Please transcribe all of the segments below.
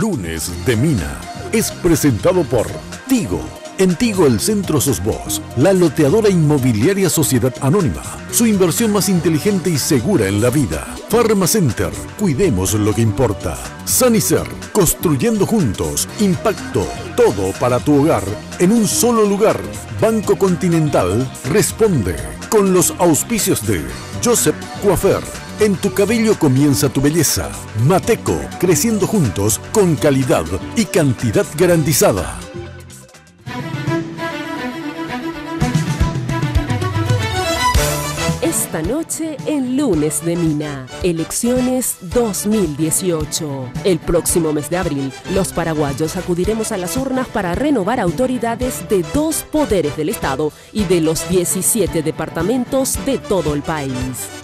Lunes de Mina es presentado por Tigo. En Tigo el centro sos vos, la loteadora inmobiliaria Sociedad Anónima. Su inversión más inteligente y segura en la vida. Pharmacenter, cuidemos lo que importa. Sanicer, construyendo juntos. Impacto, todo para tu hogar en un solo lugar. Banco Continental responde con los auspicios de Joseph Coiffeur. En tu cabello comienza tu belleza. Mateco, creciendo juntos con calidad y cantidad garantizada. Esta noche en Lunes de Mina, elecciones 2018. El próximo mes de abril, los paraguayos acudiremos a las urnas para renovar autoridades de 2 poderes del Estado y de los 17 departamentos de todo el país.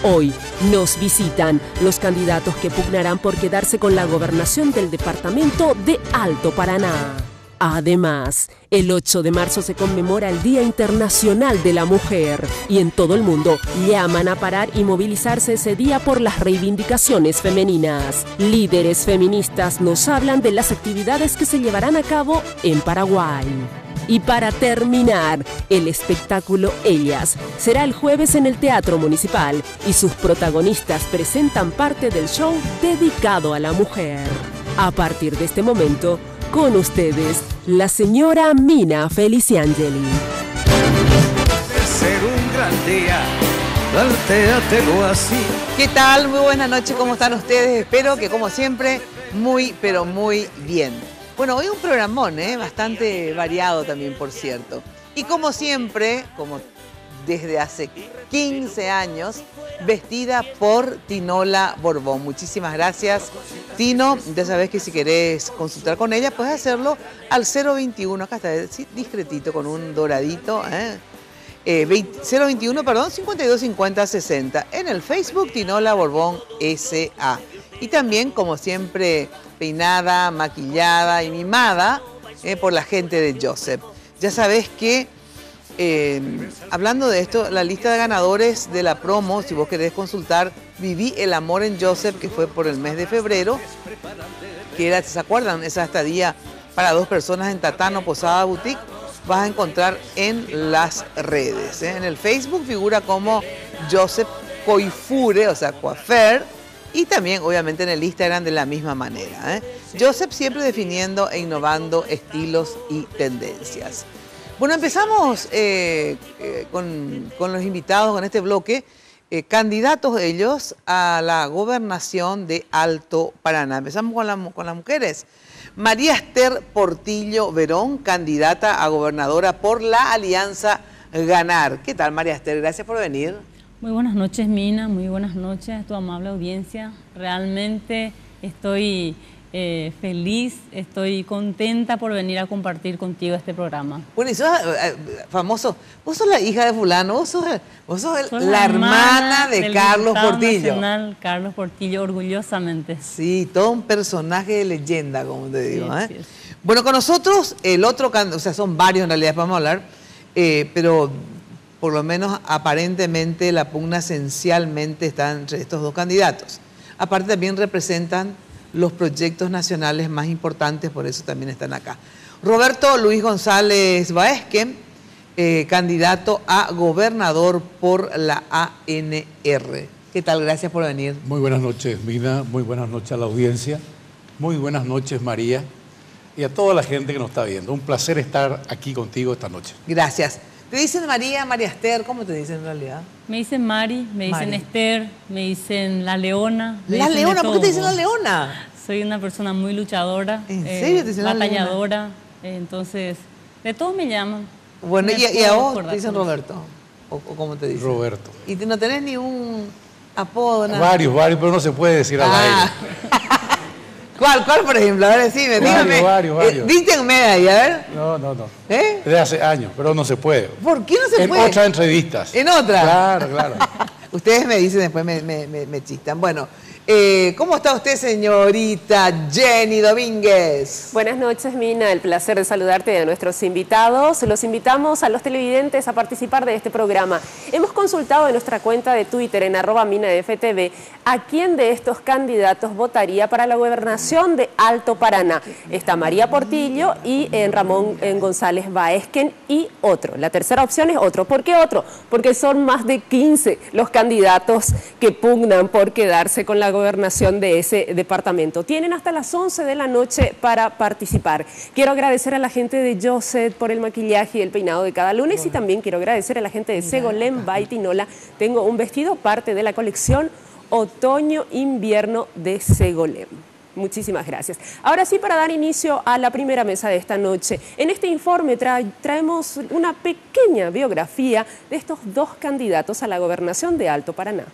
Hoy nos visitan los candidatos que pugnarán por quedarse con la gobernación del departamento de Alto Paraná. Además, el 8 de marzo se conmemora el Día Internacional de la Mujer y en todo el mundo llaman a parar y movilizarse ese día por las reivindicaciones femeninas. Líderes feministas nos hablan de las actividades que se llevarán a cabo en Paraguay. Y para terminar, el espectáculo Ellas será el jueves en el Teatro Municipal y sus protagonistas presentan parte del show dedicado a la mujer. A partir de este momento, con ustedes, la señora Mina Feliciangeli. Ser un gran día, plantéatelo así. ¿Qué tal? Muy buenas noches, ¿cómo están ustedes? Espero que, como siempre, muy, pero muy bien. Bueno, hoy un programón, bastante variado también, por cierto. Y como siempre, como desde hace 15 años, vestida por Tinola Borbón. Muchísimas gracias, Tino. Ya sabes que si querés consultar con ella, puedes hacerlo al 021, acá está, discretito, con un doradito, 021, perdón, 525060. En el Facebook, Tinola Borbón S.A. Y también, como siempre, peinada, maquillada y mimada por la gente de Joseph. Ya sabes que hablando de esto, la lista de ganadores de la promo, si vos querés consultar, Viví el amor en Joseph, que fue por el mes de febrero, que era, ¿se acuerdan? Esa estadía para 2 personas en Tatano Posada Boutique, vas a encontrar en las redes. En el Facebook figura como Joseph Coiffure, o sea, coiffeur, y también obviamente en el Instagram de la misma manera. Joseph siempre definiendo e innovando estilos y tendencias. Bueno, empezamos con los invitados, con este bloque, candidatos ellos a la gobernación de Alto Paraná. Empezamos con las mujeres. María Esther Portillo Verón, candidata a gobernadora por la Alianza Ganar. ¿Qué tal, María Esther? Gracias por venir. Muy buenas noches, Mina, muy buenas noches a tu amable audiencia. Realmente estoy feliz, estoy contenta por venir a compartir contigo este programa. Bueno, y sos famoso, vos sos la hija de fulano, vos sos la hermana de Carlos Portillo. Nacional, Carlos Portillo, orgullosamente. Sí, todo un personaje de leyenda, como te digo. Sí, sí. Bueno, con nosotros el otro, o sea, son varios en realidad, vamos a hablar, pero por lo menos aparentemente la pugna esencialmente está entre estos 2 candidatos. Aparte también representan los proyectos nacionales más importantes, por eso también están acá. Roberto Luis González Baezque, candidato a gobernador por la ANR. ¿Qué tal? Gracias por venir. Muy buenas noches, Mina. Muy buenas noches a la audiencia. Muy buenas noches, María. Y a toda la gente que nos está viendo. Un placer estar aquí contigo esta noche. Gracias. ¿Te dicen María, María Esther? ¿Cómo te dicen en realidad? Me dicen Mari, me dicen Esther, me dicen La Leona. ¿La Leona? ¿Por qué te dicen La Leona? Soy una persona muy luchadora. ¿En serio te dicen La Leona? Batalladora. Entonces, de todo me llaman. Bueno, ¿y a vos te dicen Roberto? ¿O cómo te dicen? Roberto. ¿Y no tenés ni un apodo? Nada? Varios, pero no se puede decir al aire. ¿Cuál, por ejemplo? A ver, decime, dígame. Varios. Díganme ahí, a ver. No. Desde hace años, pero no se puede. ¿Por qué no se puede? En otras entrevistas. ¿En otras? Claro. Ustedes me dicen, después me chistan. Bueno, ¿Cómo está usted, señorita Jenny Domínguez? Buenas noches, Mina. El placer de saludarte y a nuestros invitados. Los invitamos a los televidentes a participar de este programa. Hemos consultado en nuestra cuenta de Twitter, en @minaftv, a quién de estos candidatos votaría para la gobernación de Alto Paraná. Está María Portillo y Ramón González Baezken y otro. La tercera opción es otro. ¿Por qué otro? Porque son más de 15 los candidatos que pugnan por quedarse con la gobernación de ese departamento. Tienen hasta las 11 de la noche para participar. Quiero agradecer a la gente de Joseph por el maquillaje y el peinado de cada lunes y también quiero agradecer a la gente de Segolem by Tinola. Tengo un vestido parte de la colección Otoño-Invierno de Segolem. Muchísimas gracias. Ahora sí, para dar inicio a la primera mesa de esta noche, en este informe traemos una pequeña biografía de estos dos candidatos a la gobernación de Alto Paraná.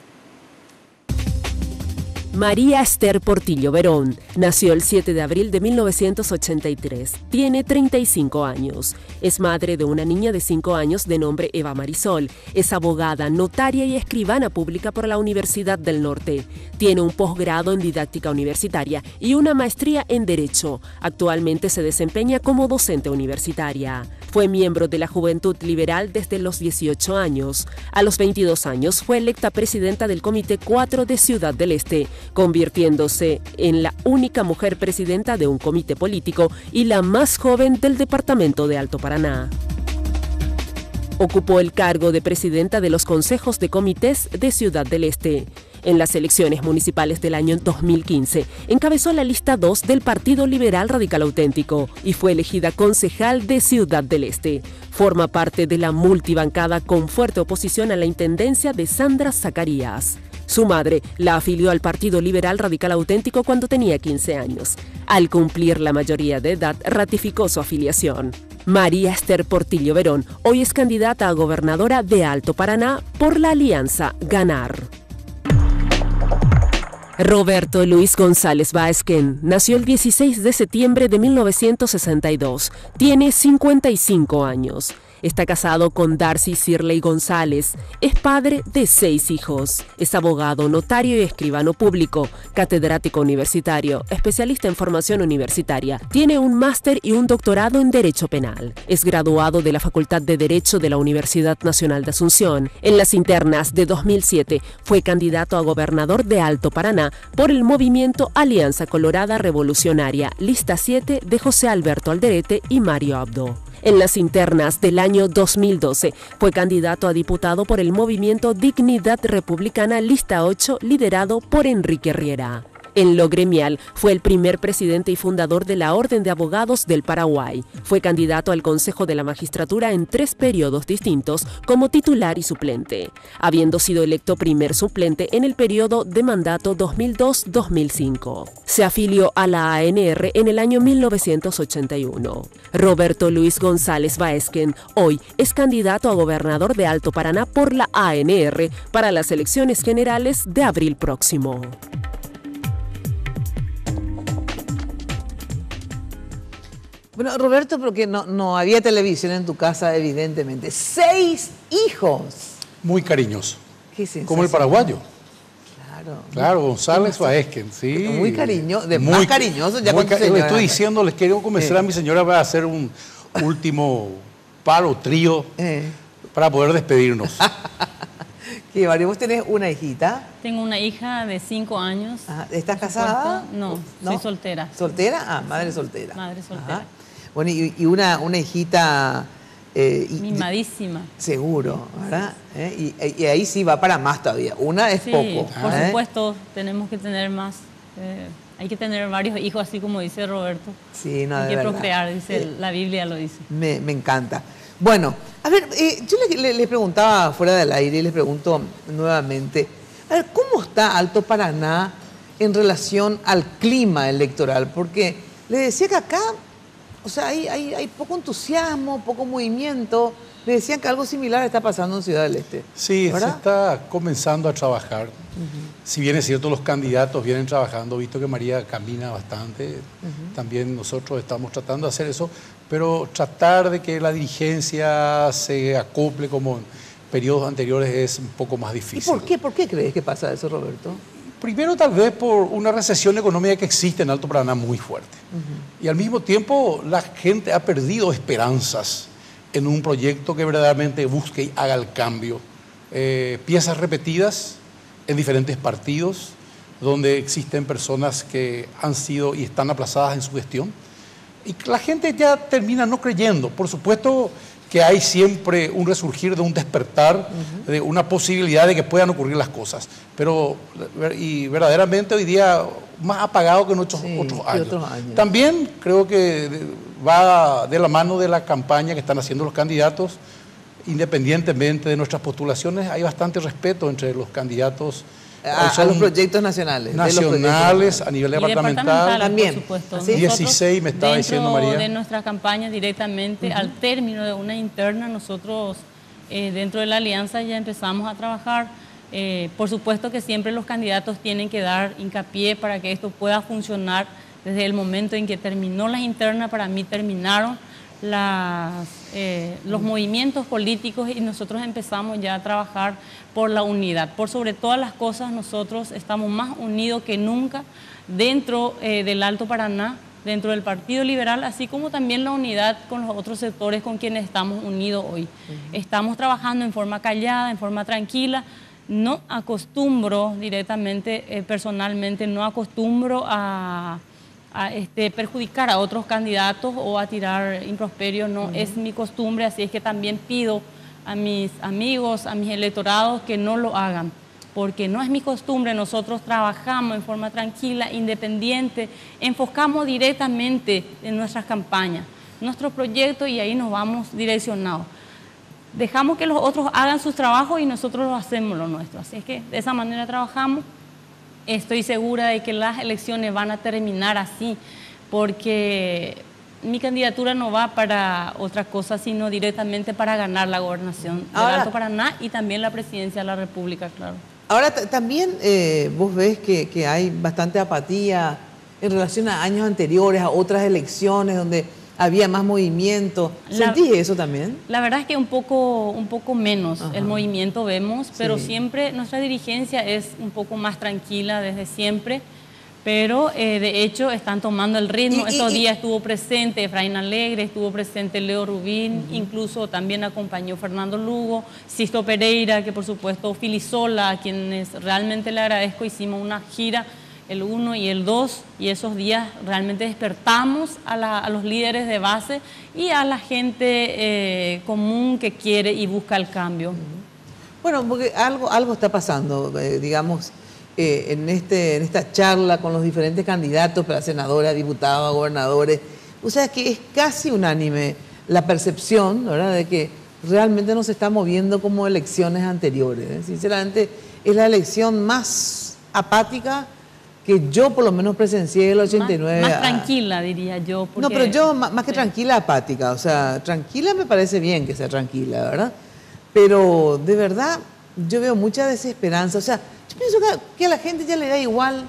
María Esther Portillo Verón nació el 7 de abril de 1983. Tiene 35 años. Es madre de una niña de 5 años de nombre Eva Marisol. Es abogada, notaria y escribana pública por la Universidad del Norte. Tiene un posgrado en didáctica universitaria y una maestría en Derecho. Actualmente se desempeña como docente universitaria. Fue miembro de la Juventud Liberal desde los 18 años. A los 22 años fue electa presidenta del Comité 4 de Ciudad del Este, convirtiéndose en la única mujer presidenta de un comité político y la más joven del departamento de Alto Paraná. Ocupó el cargo de presidenta de los consejos de comités de Ciudad del Este. En las elecciones municipales del año 2015, encabezó la lista 2 del Partido Liberal Radical Auténtico y fue elegida concejal de Ciudad del Este. Forma parte de la multibancada con fuerte oposición a la intendencia de Sandra Zacarías. Su madre la afilió al Partido Liberal Radical Auténtico cuando tenía 15 años. Al cumplir la mayoría de edad, ratificó su afiliación. María Esther Portillo Verón hoy es candidata a gobernadora de Alto Paraná por la alianza Ganar. Roberto Luis González Baezken nació el 16 de septiembre de 1962. Tiene 55 años. Está casado con Darcy Sirley González. Es padre de 6 hijos. Es abogado, notario y escribano público, catedrático universitario, especialista en formación universitaria. Tiene un máster y un doctorado en Derecho Penal. Es graduado de la Facultad de Derecho de la Universidad Nacional de Asunción. En las internas de 2007 fue candidato a gobernador de Alto Paraná por el movimiento Alianza Colorada Revolucionaria, lista 7 de José Alberto Alderete y Mario Abdo. En las internas del año 2012 fue candidato a diputado por el movimiento Dignidad Republicana, lista 8, liderado por Enrique Riera. En lo gremial, fue el primer presidente y fundador de la Orden de Abogados del Paraguay. Fue candidato al Consejo de la Magistratura en 3 periodos distintos como titular y suplente, habiendo sido electo primer suplente en el periodo de mandato 2002-2005. Se afilió a la ANR en el año 1981. Roberto Luis González Baezken hoy es candidato a gobernador de Alto Paraná por la ANR para las elecciones generales de abril próximo. Bueno, Roberto, porque no había televisión en tu casa, evidentemente. 6 hijos. Muy cariñoso. Qué sensación. Como el paraguayo. Claro, González Baezken, sí. Muy cariñoso, más cariñoso ya con tu señora. Le estoy diciendo, les quiero convencer a mi señora para hacer un último palo, trío, para poder despedirnos. ¿Qué, Mario? ¿Vos tenés una hijita? Tengo una hija de 5 años. Ajá. ¿Estás casada? No, soy soltera. ¿Soltera? Ah, madre soltera. Madre soltera. Ajá. Bueno, y una hijita... mimadísima. Seguro, ¿verdad? Y ahí sí va para más todavía. Una es poco. Por supuesto, tenemos que tener más. Hay que tener varios hijos, así como dice Roberto. Sí, no, hay de que verdad. procrear, dice la Biblia lo dice. Me encanta. Bueno, a ver, yo le preguntaba fuera del aire y les pregunto nuevamente, a ver, ¿cómo está Alto Paraná en relación al clima electoral? Porque le decía que acá, o sea, hay poco entusiasmo, poco movimiento. Le decían que algo similar está pasando en Ciudad del Este. Sí, ¿verdad? se está comenzando a trabajar. Si bien es cierto, los candidatos vienen trabajando, visto que María camina bastante, también nosotros estamos tratando de hacer eso, pero tratar de que la dirigencia se acople como en periodos anteriores es un poco más difícil. ¿Y por qué? ¿Por qué crees que pasa eso, Roberto? Primero, tal vez por una recesión económica que existe en Alto Paraná muy fuerte. Y al mismo tiempo, la gente ha perdido esperanzas en un proyecto que verdaderamente busque y haga el cambio. Piezas repetidas en diferentes partidos, donde existen personas que han sido y están aplazadas en su gestión. Y la gente ya termina no creyendo. Por supuesto que hay siempre un resurgir de un despertar, de una posibilidad de que puedan ocurrir las cosas. Pero y verdaderamente hoy día más apagado que en otros años. También creo que va de la mano de la campaña que están haciendo los candidatos. Independientemente de nuestras postulaciones, hay bastante respeto entre los candidatos. A los proyectos nacionales. Nacionales, a nivel departamental. También. Por supuesto. 16 me estaba diciendo María. Dentro de nuestras campañas directamente, al término de una interna, nosotros dentro de la alianza ya empezamos a trabajar. Por supuesto que siempre los candidatos tienen que dar hincapié para que esto pueda funcionar desde el momento en que terminó las internas. Para mí terminaron los movimientos políticos y nosotros empezamos ya a trabajar por la unidad. Por sobre todas las cosas, nosotros estamos más unidos que nunca dentro del Alto Paraná, dentro del Partido Liberal, así como también la unidad con los otros sectores con quienes estamos unidos hoy. Estamos trabajando en forma callada, en forma tranquila. No acostumbro directamente, personalmente, no acostumbro a perjudicar a otros candidatos o a tirar improperios, no es mi costumbre, así es que también pido a mis amigos, a mis electorados que no lo hagan, porque no es mi costumbre. Nosotros trabajamos en forma tranquila, independiente, enfocamos directamente en nuestras campañas, nuestros proyectos y ahí nos vamos direccionados. Dejamos que los otros hagan sus trabajos y nosotros lo hacemos lo nuestro, así es que de esa manera trabajamos. Estoy segura de que las elecciones van a terminar así, porque mi candidatura no va para otra cosa, sino directamente para ganar la gobernación del Alto Paraná y también la presidencia de la República, claro. Ahora, también vos ves que hay bastante apatía en relación a años anteriores, a otras elecciones donde había más movimiento. ¿Sentís eso también? La verdad es que un poco menos el movimiento vemos, pero siempre nuestra dirigencia es un poco más tranquila desde siempre, pero de hecho están tomando el ritmo. Estos días estuvo presente Efraín Alegre, estuvo presente Leo Rubín, incluso también acompañó Fernando Lugo, Sisto Pereira, que por supuesto Filisola, a quienes realmente le agradezco. Hicimos una gira el 1 y el 2, y esos días realmente despertamos a los líderes de base y a la gente común que quiere y busca el cambio. Bueno, porque algo está pasando, digamos, en esta charla con los diferentes candidatos para senadores, a diputados, a gobernadores. O sea, que es casi unánime la percepción, ¿verdad?, de que realmente no se está moviendo como elecciones anteriores. Sinceramente, es la elección más apática que yo por lo menos presencié en el 89. Más tranquila, diría yo. No, pero yo más que tranquila, apática. O sea, tranquila me parece bien que sea tranquila, ¿verdad? Pero de verdad yo veo mucha desesperanza. O sea, yo pienso que a la gente ya le da igual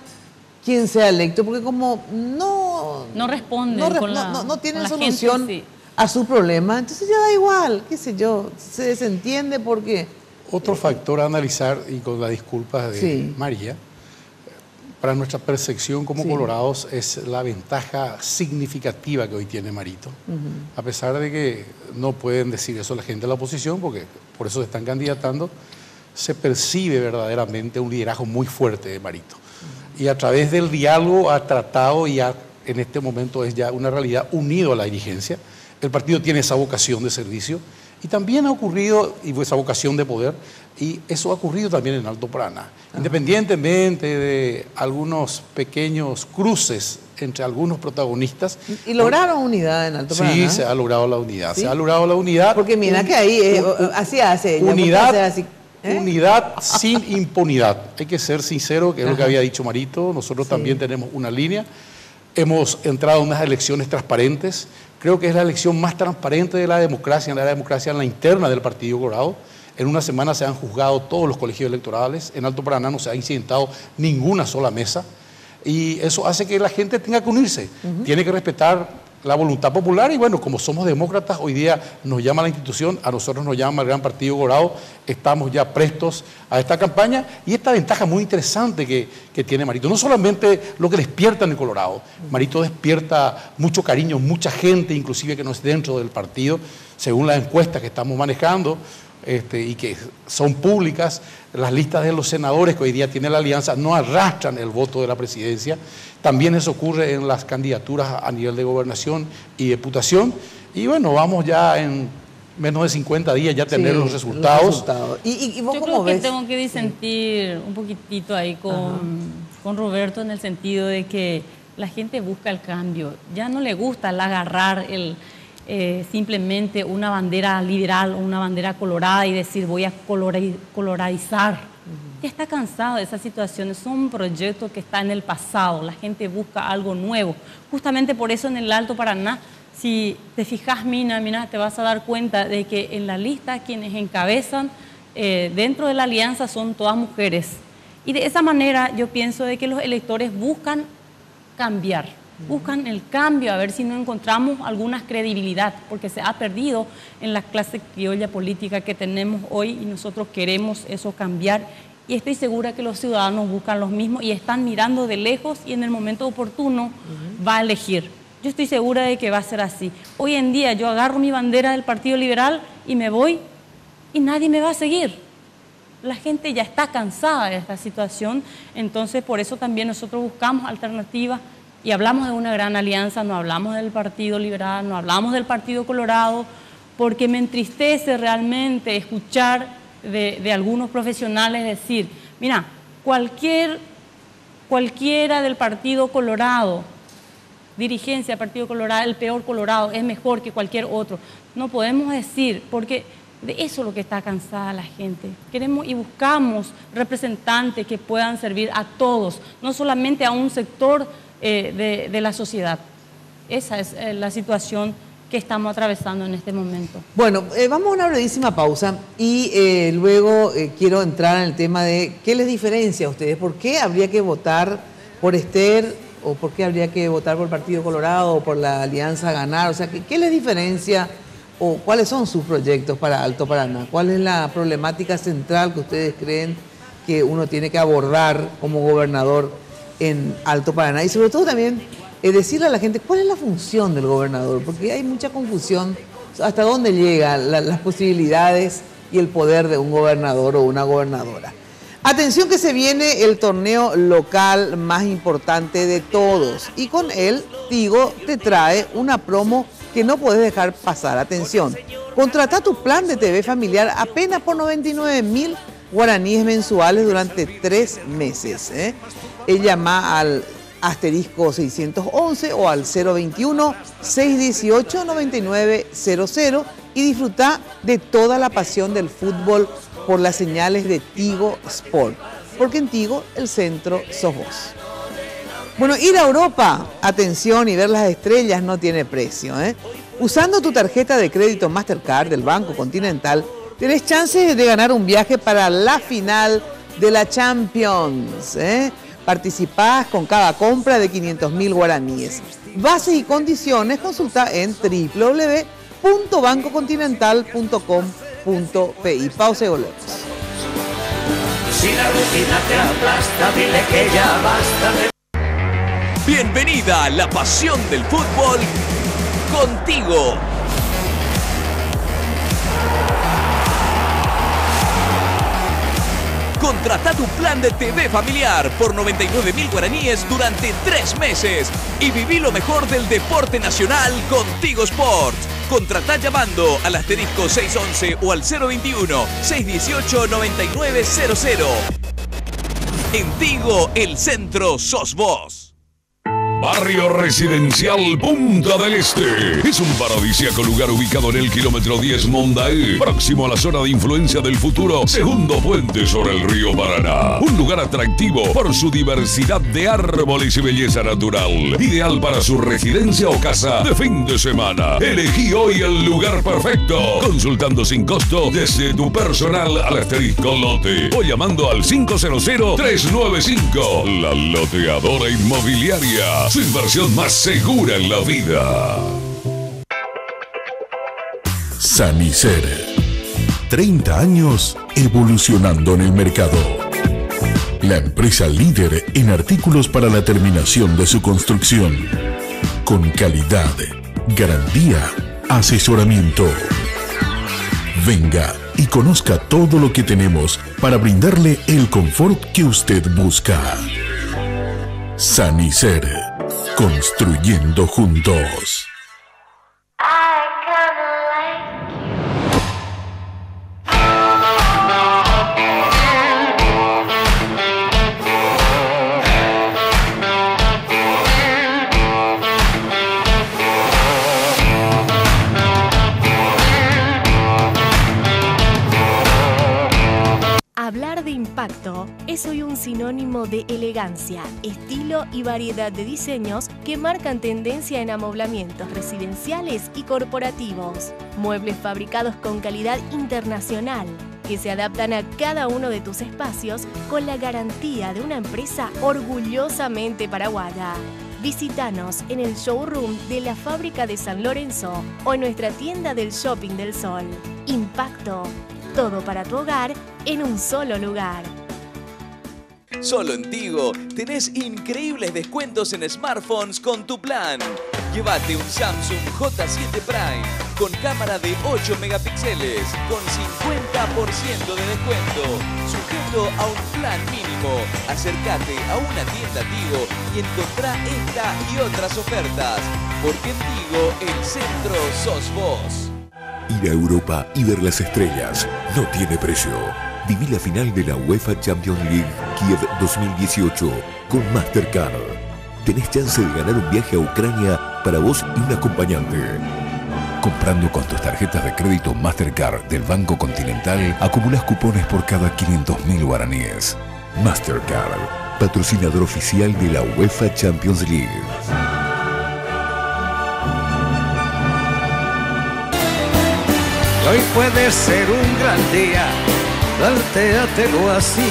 quién sea electo, porque como no responden no tienen solución a su problema, entonces ya da igual, qué sé yo, se desentiende porque... Otro factor a analizar, y con las disculpas de María, para nuestra percepción como colorados es la ventaja significativa que hoy tiene Marito. A pesar de que no pueden decir eso la gente de la oposición, porque por eso se están candidatando, se percibe verdaderamente un liderazgo muy fuerte de Marito. Y a través del diálogo ha tratado, y en este momento es ya una realidad, unido a la dirigencia. El partido tiene esa vocación de servicio y también ha ocurrido, y esa vocación de poder, y eso ha ocurrido también en Alto Paraná. Independientemente de algunos pequeños cruces entre algunos protagonistas. ¿Y lograron unidad en Alto Paraná? Sí, se ha logrado la unidad. ¿Sí? Se ha logrado la unidad. Porque mira que ahí así hace ella. Unidad sin impunidad. Hay que ser sincero, que es lo que había dicho Marito. Nosotros también tenemos una línea. Hemos entrado en unas elecciones transparentes. Creo que es la elección más transparente de la democracia en la interna del Partido Colorado. En una semana se han juzgado todos los colegios electorales. En Alto Paraná no se ha incidentado ninguna sola mesa. Y eso hace que la gente tenga que unirse. Tiene que respetar la voluntad popular y bueno, como somos demócratas, hoy día nos llama la institución, a nosotros nos llama el Gran Partido Colorado, estamos ya prestos a esta campaña y esta ventaja muy interesante que tiene Marito. No solamente lo que despierta en el Colorado, Marito despierta mucho cariño, mucha gente, inclusive que no es dentro del partido, según las encuestas que estamos manejando, y que son públicas, las listas de los senadores que hoy día tiene la alianza no arrastran el voto de la presidencia. También eso ocurre en las candidaturas a nivel de gobernación y diputación. Y bueno, vamos ya en menos de 50 días ya a tener los resultados. ¿Y vos Yo cómo creo ves? que tengo que disentir un poquitito ahí con Roberto en el sentido de que la gente busca el cambio. Ya no le gusta el agarrar simplemente una bandera liberal o una bandera colorada y decir voy a colorizar. Ya está cansado de esas situaciones, son un proyecto que está en el pasado, la gente busca algo nuevo. Justamente por eso en el Alto Paraná, si te fijas, Mina, te vas a dar cuenta de que en la lista quienes encabezan dentro de la alianza son todas mujeres. Y de esa manera yo pienso de que los electores buscan cambiar. Buscan el cambio, a ver si no encontramos alguna credibilidad, porque se ha perdido en la clase criolla política que tenemos hoy y nosotros queremos eso cambiar. Y estoy segura que los ciudadanos buscan lo mismo y están mirando de lejos y en el momento oportuno va a elegir. Yo estoy segura de que va a ser así. Hoy en día yo agarro mi bandera del Partido Liberal y me voy y nadie me va a seguir. La gente ya está cansada de esta situación, entonces por eso también nosotros buscamos alternativas. Y hablamos de una gran alianza, no hablamos del Partido Liberal, no hablamos del Partido Colorado, porque me entristece realmente escuchar de algunos profesionales decir, mira, cualquiera del Partido Colorado, dirigencia del Partido Colorado, el peor Colorado, es mejor que cualquier otro. No podemos decir, porque de eso es lo que está cansada la gente. Queremos y buscamos representantes que puedan servir a todos, no solamente a un sector de la sociedad. Esa es la situación que estamos atravesando en este momento. Bueno, vamos a una brevísima pausa y luego quiero entrar en el tema de qué les diferencia a ustedes, por qué habría que votar por Esther o por qué habría que votar por el Partido Colorado o por la Alianza Ganar, o sea, ¿qué les diferencia o cuáles son sus proyectos para Alto Paraná? ¿Cuál es la problemática central que ustedes creen que uno tiene que abordar como gobernador en Alto Paraná? Y sobre todo también decirle a la gente cuál es la función del gobernador, porque hay mucha confusión hasta dónde llegan las posibilidades y el poder de un gobernador o una gobernadora. Atención que se viene el torneo local más importante de todos y con él Tigo te trae una promo que no puedes dejar pasar. Atención, contrata tu plan de TV familiar apenas por 99.000 guaraníes mensuales durante 3 meses. Llama al asterisco 611 o al 021-618-9900 y disfruta de toda la pasión del fútbol por las señales de Tigo Sport, porque en Tigo el centro sos vos. Bueno, ir a Europa, atención, y ver las estrellas no tiene precio. Usando tu tarjeta de crédito Mastercard del Banco Continental, tenés chances de ganar un viaje para la final de la Champions. Participás con cada compra de 500.000 guaraníes. Bases y condiciones consulta en www.bancocontinental.com.pi. Pausa y volvemos. Si la rutina te aplasta, dile que ya basta. Bienvenida a la pasión del fútbol contigo. Contrata tu plan de TV familiar por 99.000 guaraníes durante 3 meses y viví lo mejor del deporte nacional con Tigo Sports. Contrata llamando al asterisco 611 o al 021-618-9900. En Tigo, el centro sos vos. Barrio Residencial Punta del Este. Es un paradisíaco lugar ubicado en el kilómetro 10 Mondaé, próximo a la zona de influencia del futuro segundo puente sobre el río Paraná. Un lugar atractivo por su diversidad de árboles y belleza natural. Ideal para su residencia o casa de fin de semana. Elegí hoy el lugar perfecto. Consultando sin costo desde tu personal al asterisco lote o llamando al 500-395. La Loteadora Inmobiliaria. Su inversión más segura en la vida. Sanicer. 30 años evolucionando en el mercado. La empresa líder en artículos para la terminación de su construcción. Con calidad, garantía, asesoramiento. Venga y conozca todo lo que tenemos para brindarle el confort que usted busca. Sanicer. Construyendo juntos. Hablar de impacto es hoy un sinónimo de elegancia, estilo y variedad de diseños que marcan tendencia en amoblamientos residenciales y corporativos. Muebles fabricados con calidad internacional que se adaptan a cada uno de tus espacios con la garantía de una empresa orgullosamente paraguaya. Visítanos en el showroom de la fábrica de San Lorenzo o en nuestra tienda del Shopping del Sol. Impacto. Todo para tu hogar en un solo lugar. Solo en Tigo tenés increíbles descuentos en smartphones con tu plan. Llévate un Samsung J7 Prime con cámara de 8 megapíxeles con 50% de descuento, sujeto a un plan mínimo. Acércate a una tienda Tigo y encontrá esta y otras ofertas. Porque en Tigo el centro sos vos. Ir a Europa y ver las estrellas no tiene precio. Viví la final de la UEFA Champions League Kiev 2018 con Mastercard. Tenés chance de ganar un viaje a Ucrania para vos y un acompañante. Comprando con tus tarjetas de crédito Mastercard del Banco Continental, acumulas cupones por cada 500.000 guaraníes. Mastercard, patrocinador oficial de la UEFA Champions League. Hoy puede ser un gran día, plantéatelo así.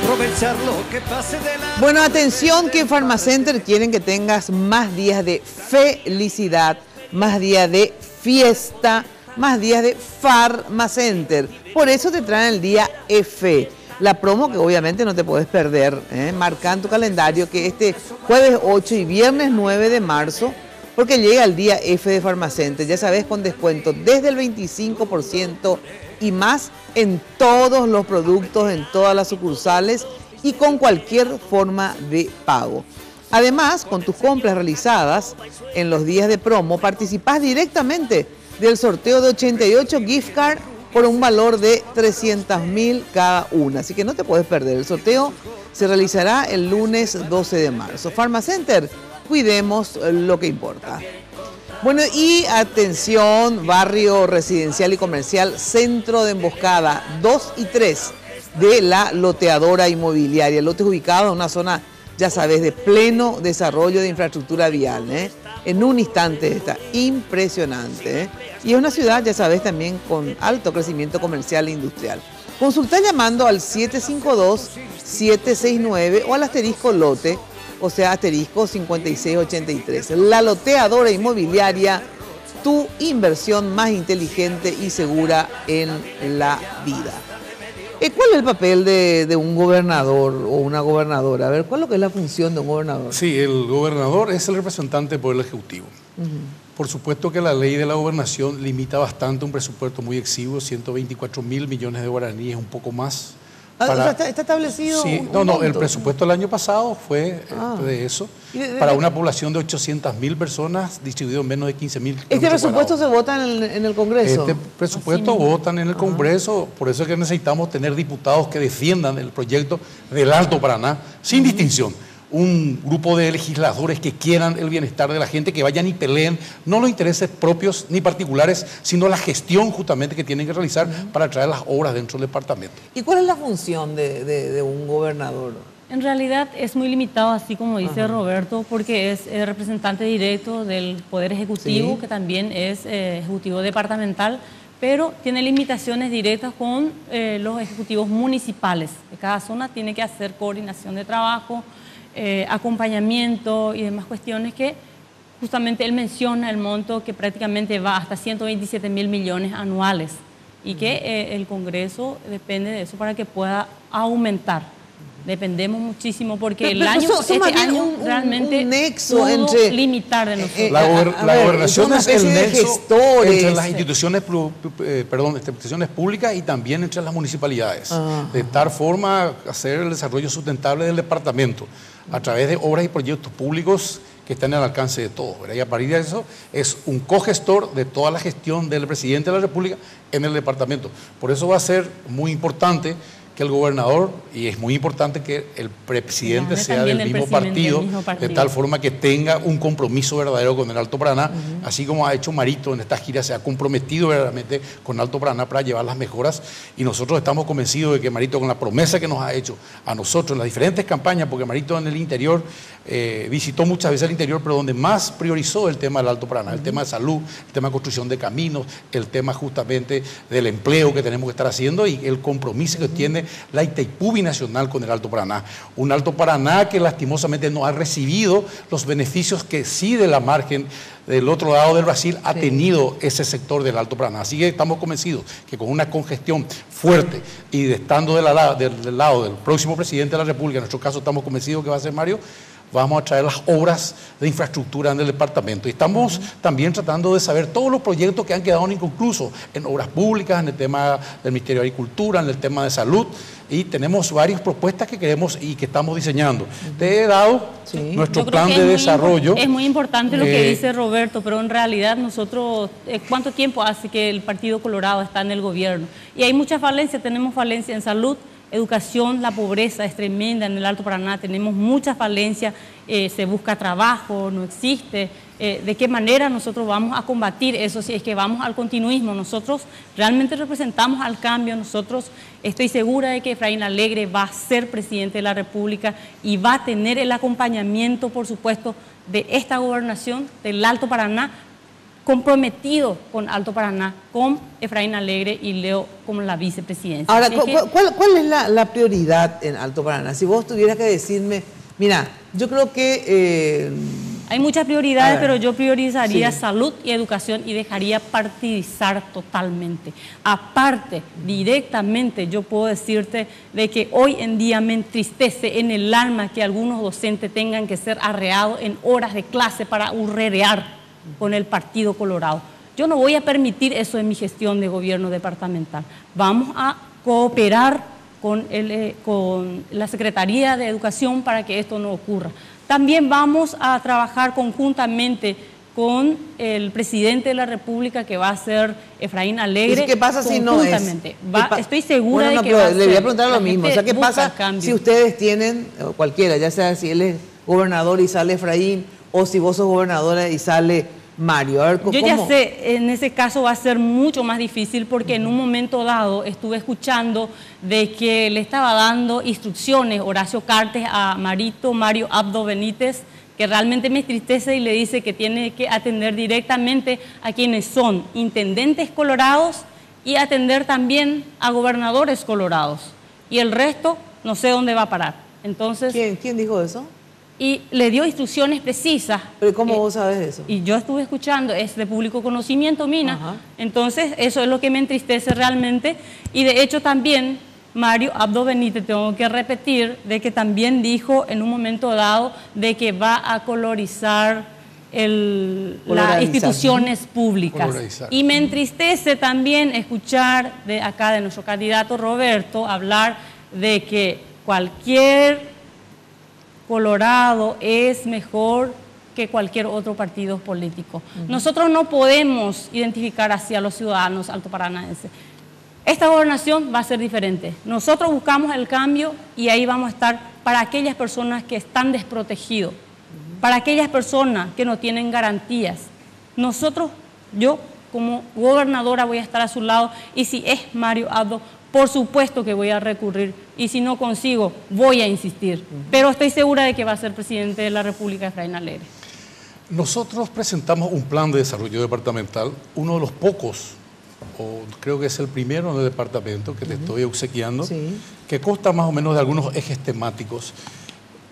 Aprovechar lo que pase de la... Bueno, atención que en Pharmacenter quieren que tengas más días de felicidad, más días de fiesta, más días de Pharmacenter. Por eso te traen el día F, la promo que obviamente no te puedes perder. Marca en tu calendario que este jueves 8 y viernes 9 de marzo, porque llega el día F de Pharmacenter, ya sabes, con descuento desde el 25% y más en todos los productos, en todas las sucursales y con cualquier forma de pago. Además, con tus compras realizadas en los días de promo, participás directamente del sorteo de 88 gift cards por un valor de 300.000 cada una. Así que no te puedes perder. El sorteo se realizará el lunes 12 de marzo. Pharmacenter, cuidemos lo que importa. Bueno, y atención, barrio residencial y comercial, Centro de Emboscada 2 y 3 de la loteadora inmobiliaria. El lote es ubicado en una zona, ya sabes, de pleno desarrollo de infraestructura vial. En un instante está impresionante. Y es una ciudad, ya sabes, también con alto crecimiento comercial e industrial. Consulta llamando al 752-769 o al asterisco lote, o sea, asterisco 5683. La loteadora inmobiliaria, tu inversión más inteligente y segura en la vida. ¿Cuál es el papel de un gobernador o una gobernadora? A ver, ¿cuál es lo que es la función de un gobernador? Sí, el gobernador es el representante del Poder Ejecutivo. Por supuesto que la ley de la gobernación limita bastante un presupuesto muy exiguo, 124.000 millones de guaraníes, un poco más. O sea, está establecido. Sí, el presupuesto del año pasado fue de eso, para una población de 800.000 personas distribuido en menos de 15.000. ¿Este presupuesto se vota en el Congreso? Este presupuesto votan en el Congreso, por eso es que necesitamos tener diputados que defiendan el proyecto del Alto Paraná, sin distinción. Un grupo de legisladores que quieran el bienestar de la gente, que vayan y peleen, no los intereses propios ni particulares, sino la gestión justamente que tienen que realizar para traer las obras dentro del departamento. ¿Y cuál es la función de un gobernador? En realidad es muy limitado, así como dice Roberto, porque es representante directo del Poder Ejecutivo, que también es ejecutivo departamental, pero tiene limitaciones directas con los ejecutivos municipales. Cada zona tiene que hacer coordinación de trabajo, acompañamiento y demás cuestiones que justamente él menciona el monto que prácticamente va hasta 127 mil millones anuales y que el Congreso depende de eso para que pueda aumentar. Dependemos muchísimo porque el año, este año realmente un nexo pudo entre limitar de nosotros. La gobernación es el nexo entre las instituciones públicas y también entre las municipalidades. De tal forma hacer el desarrollo sustentable del departamento a través de obras y proyectos públicos que están al alcance de todos, ¿verdad? Y a partir de eso es un cogestor de toda la gestión del presidente de la República en el departamento. Por eso va a ser muy importante que el gobernador, y es muy importante que el presidente sea del mismo partido, de tal forma que tenga un compromiso verdadero con el Alto Paraná, así como ha hecho Marito en esta gira, se ha comprometido verdaderamente con Alto Paraná para llevar las mejoras, y nosotros estamos convencidos de que Marito, con la promesa que nos ha hecho a nosotros en las diferentes campañas, porque Marito en el interior visitó muchas veces el interior, pero donde más priorizó el tema del Alto Paraná, el tema de salud, el tema de construcción de caminos, el tema justamente del empleo que tenemos que estar haciendo y el compromiso que tiene la Itaipú binacional con el Alto Paraná. Un Alto Paraná que lastimosamente no ha recibido los beneficios que sí de la margen del otro lado del Brasil ha tenido ese sector del Alto Paraná. Así que estamos convencidos que con una congestión fuerte y estando del lado del próximo presidente de la República, en nuestro caso estamos convencidos que va a ser Mario, vamos a traer las obras de infraestructura en el departamento. Y estamos también tratando de saber todos los proyectos que han quedado inconclusos en obras públicas, en el tema del Ministerio de Agricultura, en el tema de salud. Y tenemos varias propuestas que queremos y que estamos diseñando. Te he dado nuestro plan de desarrollo. Es muy importante lo que dice Roberto, pero en realidad nosotros, ¿cuánto tiempo hace que el Partido Colorado está en el gobierno? Y hay muchas falencias, tenemos falencia en salud, educación, la pobreza es tremenda en el Alto Paraná, tenemos muchas falencias, se busca trabajo, no existe. ¿De qué manera nosotros vamos a combatir eso si es que vamos al continuismo? Nosotros realmente representamos al cambio, nosotros estoy segura de que Efraín Alegre va a ser presidente de la República y va a tener el acompañamiento, por supuesto, de esta gobernación del Alto Paraná, comprometido con Alto Paraná, con Efraín Alegre y Leo como la vicepresidencia. Ahora, ¿cuál es la prioridad en Alto Paraná? Si vos tuvieras que decirme, mira, yo creo que... hay muchas prioridades, pero yo priorizaría salud y educación y dejaría partidizar totalmente. Aparte, directamente, yo puedo decirte de que hoy en día me entristece en el alma que algunos docentes tengan que ser arreados en horas de clase para hurrerear con el Partido Colorado. Yo no voy a permitir eso en mi gestión de gobierno departamental. Vamos a cooperar con la Secretaría de Educación para que esto no ocurra. También vamos a trabajar conjuntamente con el presidente de la República, que va a ser Efraín Alegre. ¿Y qué pasa si no es? Estoy segura de que va a ser. Le voy a preguntar lo mismo. O sea, ¿qué pasa si ustedes tienen, cualquiera, ya sea si él es gobernador y sale Efraín, o si vos sos gobernadora y sale Mario? A ver, yo ya sé, en ese caso va a ser mucho más difícil porque en un momento dado estuve escuchando de que le estaba dando instrucciones Horacio Cartes a Mario Abdo Benítez, que realmente me entristece, y le dice que tiene que atender directamente a quienes son intendentes colorados y atender también a gobernadores colorados. Y el resto no sé dónde va a parar. Entonces, ¿Quién dijo eso? Y le dio instrucciones precisas. ¿Pero cómo vos sabes eso? Y yo estuve escuchando, es de público conocimiento, Mina. Entonces, eso es lo que me entristece realmente. Y de hecho también, Mario Abdo Benítez, tengo que repetir, de que también dijo en un momento dado de que va a colorizar las instituciones públicas. Y me entristece también escuchar de acá de nuestro candidato Roberto hablar de que cualquier Colorado es mejor que cualquier otro partido político. Nosotros no podemos identificar así a los ciudadanos altoparanaenses. Esta gobernación va a ser diferente. Nosotros buscamos el cambio y ahí vamos a estar para aquellas personas que están desprotegidos, para aquellas personas que no tienen garantías. Nosotros, yo como gobernadora voy a estar a su lado, y si es Mario Abdo, por supuesto que voy a recurrir, y si no consigo, voy a insistir. Pero estoy segura de que va a ser presidente de la República Efraín Alegre. Nosotros presentamos un plan de desarrollo departamental, uno de los pocos, o creo que es el primero en el departamento que te estoy obsequiando, que consta más o menos de algunos ejes temáticos.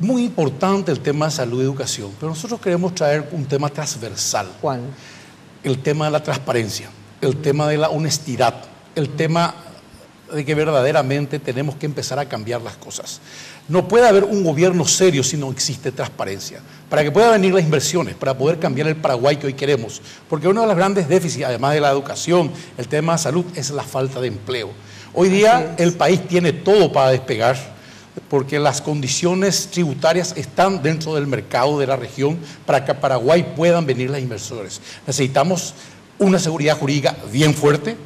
muy importante el tema de salud y educación, pero nosotros queremos traer un tema transversal. ¿Cuál? El tema de la transparencia, el tema de la honestidad, el tema de que verdaderamente tenemos que empezar a cambiar las cosas. No puede haber un gobierno serio si no existe transparencia. Para que puedan venir las inversiones, para poder cambiar el Paraguay que hoy queremos. Porque uno de los grandes déficits, además de la educación, el tema de salud, es la falta de empleo. Hoy día el país tiene todo para despegar, porque las condiciones tributarias están dentro del mercado de la región para que a Paraguay puedan venir las inversores. Necesitamos una seguridad jurídica bien fuerte,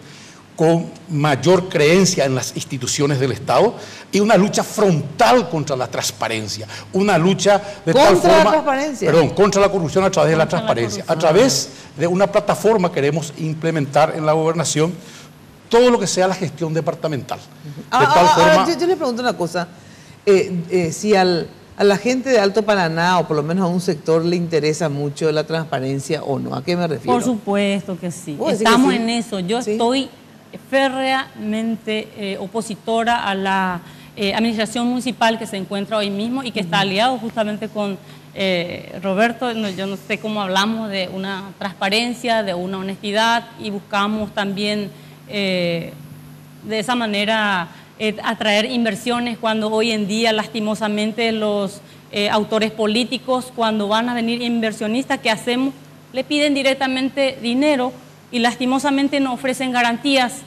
con mayor creencia en las instituciones del Estado y una lucha frontal contra la transparencia, una lucha de tal forma, contra la corrupción a través de la transparencia. A través de una plataforma queremos implementar en la gobernación todo lo que sea la gestión departamental. De tal forma, yo le pregunto una cosa, si a la gente de Alto Paraná, o por lo menos a un sector, le interesa mucho la transparencia o no, ¿a qué me refiero? Por supuesto que sí, estamos en eso. Yo estoy férreamente opositora a la administración municipal que se encuentra hoy mismo y que está aliado justamente con Roberto. Yo no sé cómo hablamos de una transparencia, de una honestidad, y buscamos también de esa manera atraer inversiones cuando hoy en día lastimosamente los autores políticos, cuando van a venir inversionistas, ¿qué hacemos? Le piden directamente dinero y lastimosamente no ofrecen garantías,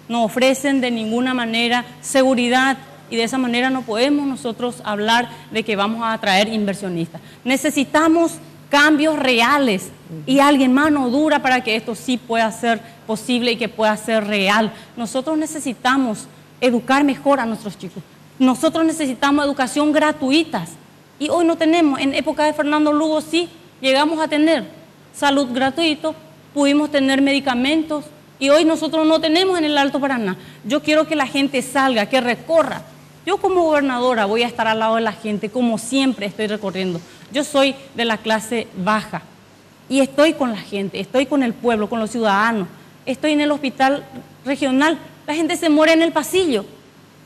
no ofrecen de ninguna manera seguridad, y de esa manera no podemos nosotros hablar de que vamos a atraer inversionistas. Necesitamos cambios reales y alguien mano dura para que esto sí pueda ser posible y que pueda ser real. Nosotros necesitamos educar mejor a nuestros chicos. Nosotros necesitamos educación gratuita y hoy no tenemos. En época de Fernando Lugo sí llegamos a tener salud gratuito, pudimos tener medicamentos y hoy nosotros no tenemos en el Alto Paraná. Yo quiero que la gente salga, que recorra. Yo como gobernadora voy a estar al lado de la gente como siempre estoy recorriendo. Yo soy de la clase baja y estoy con la gente, estoy con el pueblo, con los ciudadanos. Estoy en el hospital regional, la gente se muere en el pasillo.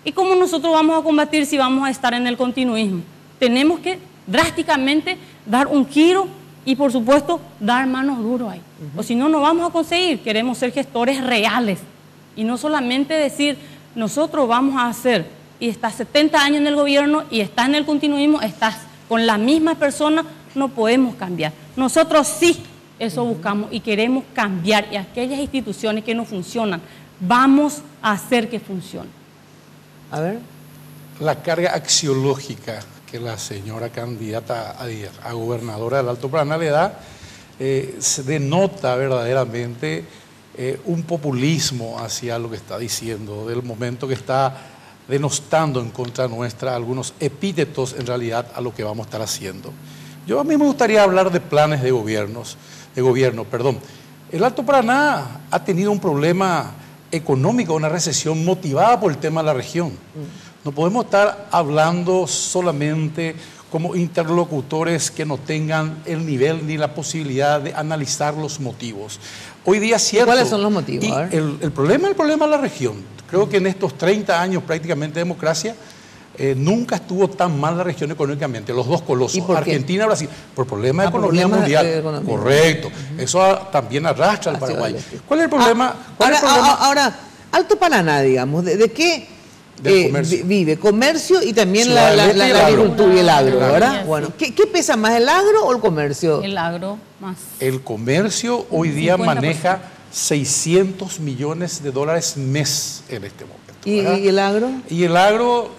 ¿Y cómo nosotros vamos a combatir si vamos a estar en el continuismo? Tenemos que drásticamente dar un giro y por supuesto dar manos duras ahí. O si no, no vamos a conseguir. Queremos ser gestores reales y no solamente decir nosotros vamos a hacer, y estás 70 años en el gobierno y estás en el continuismo, estás con la misma persona, no podemos cambiar. Nosotros sí, eso buscamos y queremos cambiar, y aquellas instituciones que no funcionan, vamos a hacer que funcionen. A ver. La carga axiológica que la señora candidata a gobernadora del Alto Paraná le da, se denota verdaderamente un populismo hacia lo que está diciendo, del momento que está denostando en contra nuestra algunos epítetos en realidad a lo que vamos a estar haciendo. A mí me gustaría hablar de planes de gobierno. El Alto Paraná ha tenido un problema económico, una recesión motivada por el tema de la región. No podemos estar hablando solamente como interlocutores que no tengan el nivel ni la posibilidad de analizar los motivos. Hoy día es cierto. ¿Cuáles son los motivos? El problema es la región. Creo que en estos 30 años prácticamente de democracia nunca estuvo tan mal la región económicamente, los dos colosos, Argentina y Brasil, por problemas de economía mundial. Correcto. Eso también arrastra al Paraguay. ¿Cuál es el problema? Ahora, Alto Paraná, digamos, ¿de qué vive? Comercio y también la agricultura y el agro, ¿verdad? Bueno, ¿qué pesa más, el agro o el comercio? El agro más. El comercio hoy día 50%. Maneja $600 millones mes en este momento. ¿Y el agro? Y el agro,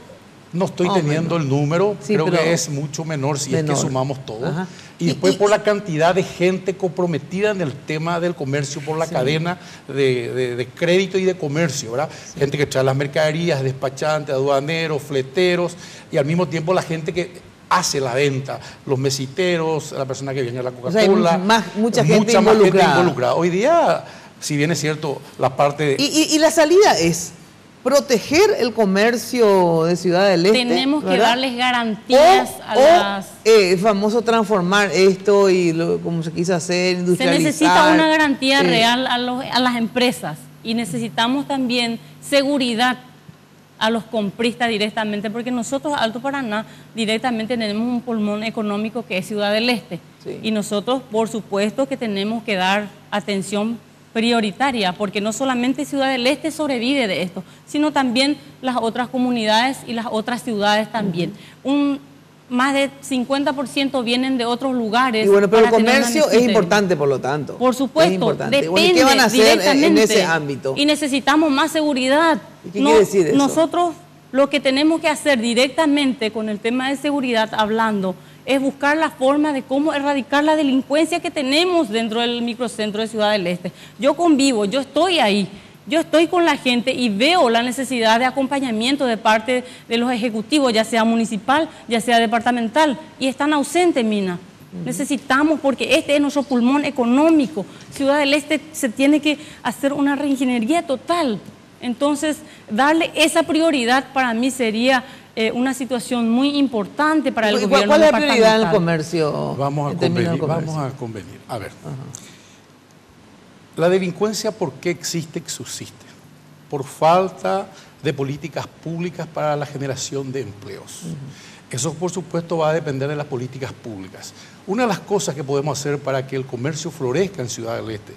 no estoy teniendo el número, sí, creo que es mucho menor si es que sumamos todo. Ajá. Y después por la cantidad de gente comprometida en el tema del comercio, por la cadena de crédito y de comercio, ¿verdad? Sí. Gente que trae las mercaderías, despachantes, aduaneros, fleteros, y al mismo tiempo la gente que hace la venta, los mesiteros, la persona que viene a la Coca-Cola. O sea, mucha gente involucrada. Hoy día, si bien es cierto, la parte de... Y la salida es proteger el comercio de Ciudad del Este. Tenemos que darles garantías a las... el famoso transformar esto y como se quiso hacer, industrializar. Se necesita una garantía real a las empresas y necesitamos también seguridad a los compristas directamente, porque nosotros, Alto Paraná, directamente tenemos un pulmón económico que es Ciudad del Este. Sí. Y nosotros, por supuesto, que tenemos que dar atención prioritaria, porque no solamente Ciudad del Este sobrevive de esto, sino también las otras comunidades y las otras ciudades también. Más de 50% vienen de otros lugares. Y bueno, pero el comercio es importante, por lo tanto. Por supuesto, depende. Bueno, ¿qué van a hacer en ese ámbito? Y necesitamos más seguridad. ¿Y qué quiere decir eso? Nosotros lo que tenemos que hacer directamente con el tema de seguridad hablando es buscar la forma de cómo erradicar la delincuencia que tenemos dentro del microcentro de Ciudad del Este. Yo convivo, yo estoy ahí. Yo estoy con la gente y veo la necesidad de acompañamiento de parte de los ejecutivos, ya sea municipal, ya sea departamental, y están ausentes, Mina. Necesitamos, porque este es nuestro pulmón económico. Ciudad del Este se tiene que hacer una reingeniería total. Entonces, darle esa prioridad para mí sería una situación muy importante para el gobierno departamental. ¿Cuál es la prioridad en el comercio? Vamos a convenir. A ver. La delincuencia, ¿por qué existe y subsiste? Por falta de políticas públicas para la generación de empleos. Eso, por supuesto, va a depender de las políticas públicas. Una de las cosas que podemos hacer para que el comercio florezca en Ciudad del Este,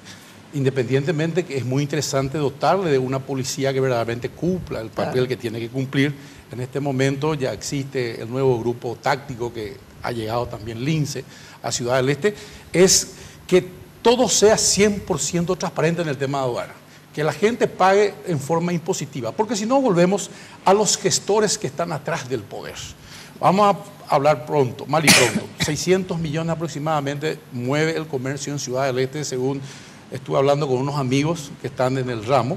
independientemente que es muy interesante dotarle de una policía que verdaderamente cumpla el papel que tiene que cumplir. En este momento ya existe el nuevo grupo táctico que ha llegado también, Lince, a Ciudad del Este, es que todo sea 100% transparente en el tema de aduana, que la gente pague en forma impositiva, porque si no volvemos a los gestores que están atrás del poder. Vamos a hablar pronto, mal y pronto, 600 millones aproximadamente mueve el comercio en Ciudad del Este, según estuve hablando con unos amigos que están en el ramo,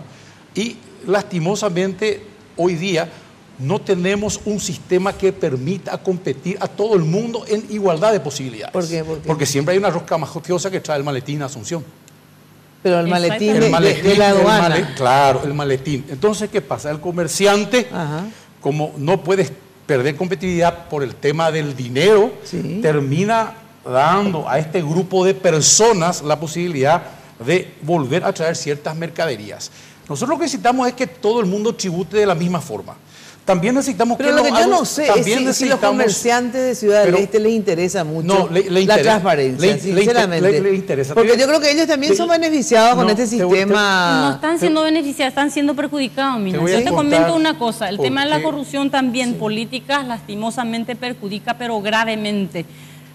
y lastimosamente hoy día no tenemos un sistema que permita competir a todo el mundo en igualdad de posibilidades. ¿Por qué? Porque siempre hay una rosca mafiosa que trae el maletín a Asunción. Pero el maletín de la aduana. Claro, el maletín. Entonces, ¿qué pasa? El comerciante, como no puede perder competitividad por el tema del dinero, termina dando a este grupo de personas la posibilidad de volver a traer ciertas mercaderías. Nosotros lo que necesitamos es que todo el mundo tribute de la misma forma. También necesitamos pero lo que yo no sé es si los comerciantes de Ciudad del Este les interesa mucho la transparencia, sinceramente. Le interesa. Porque yo creo que ellos también son beneficiados con este sistema. No están siendo beneficiados, están siendo perjudicados, Mina. Yo te comento una cosa, el tema de la corrupción también, políticas, lastimosamente perjudica, pero gravemente.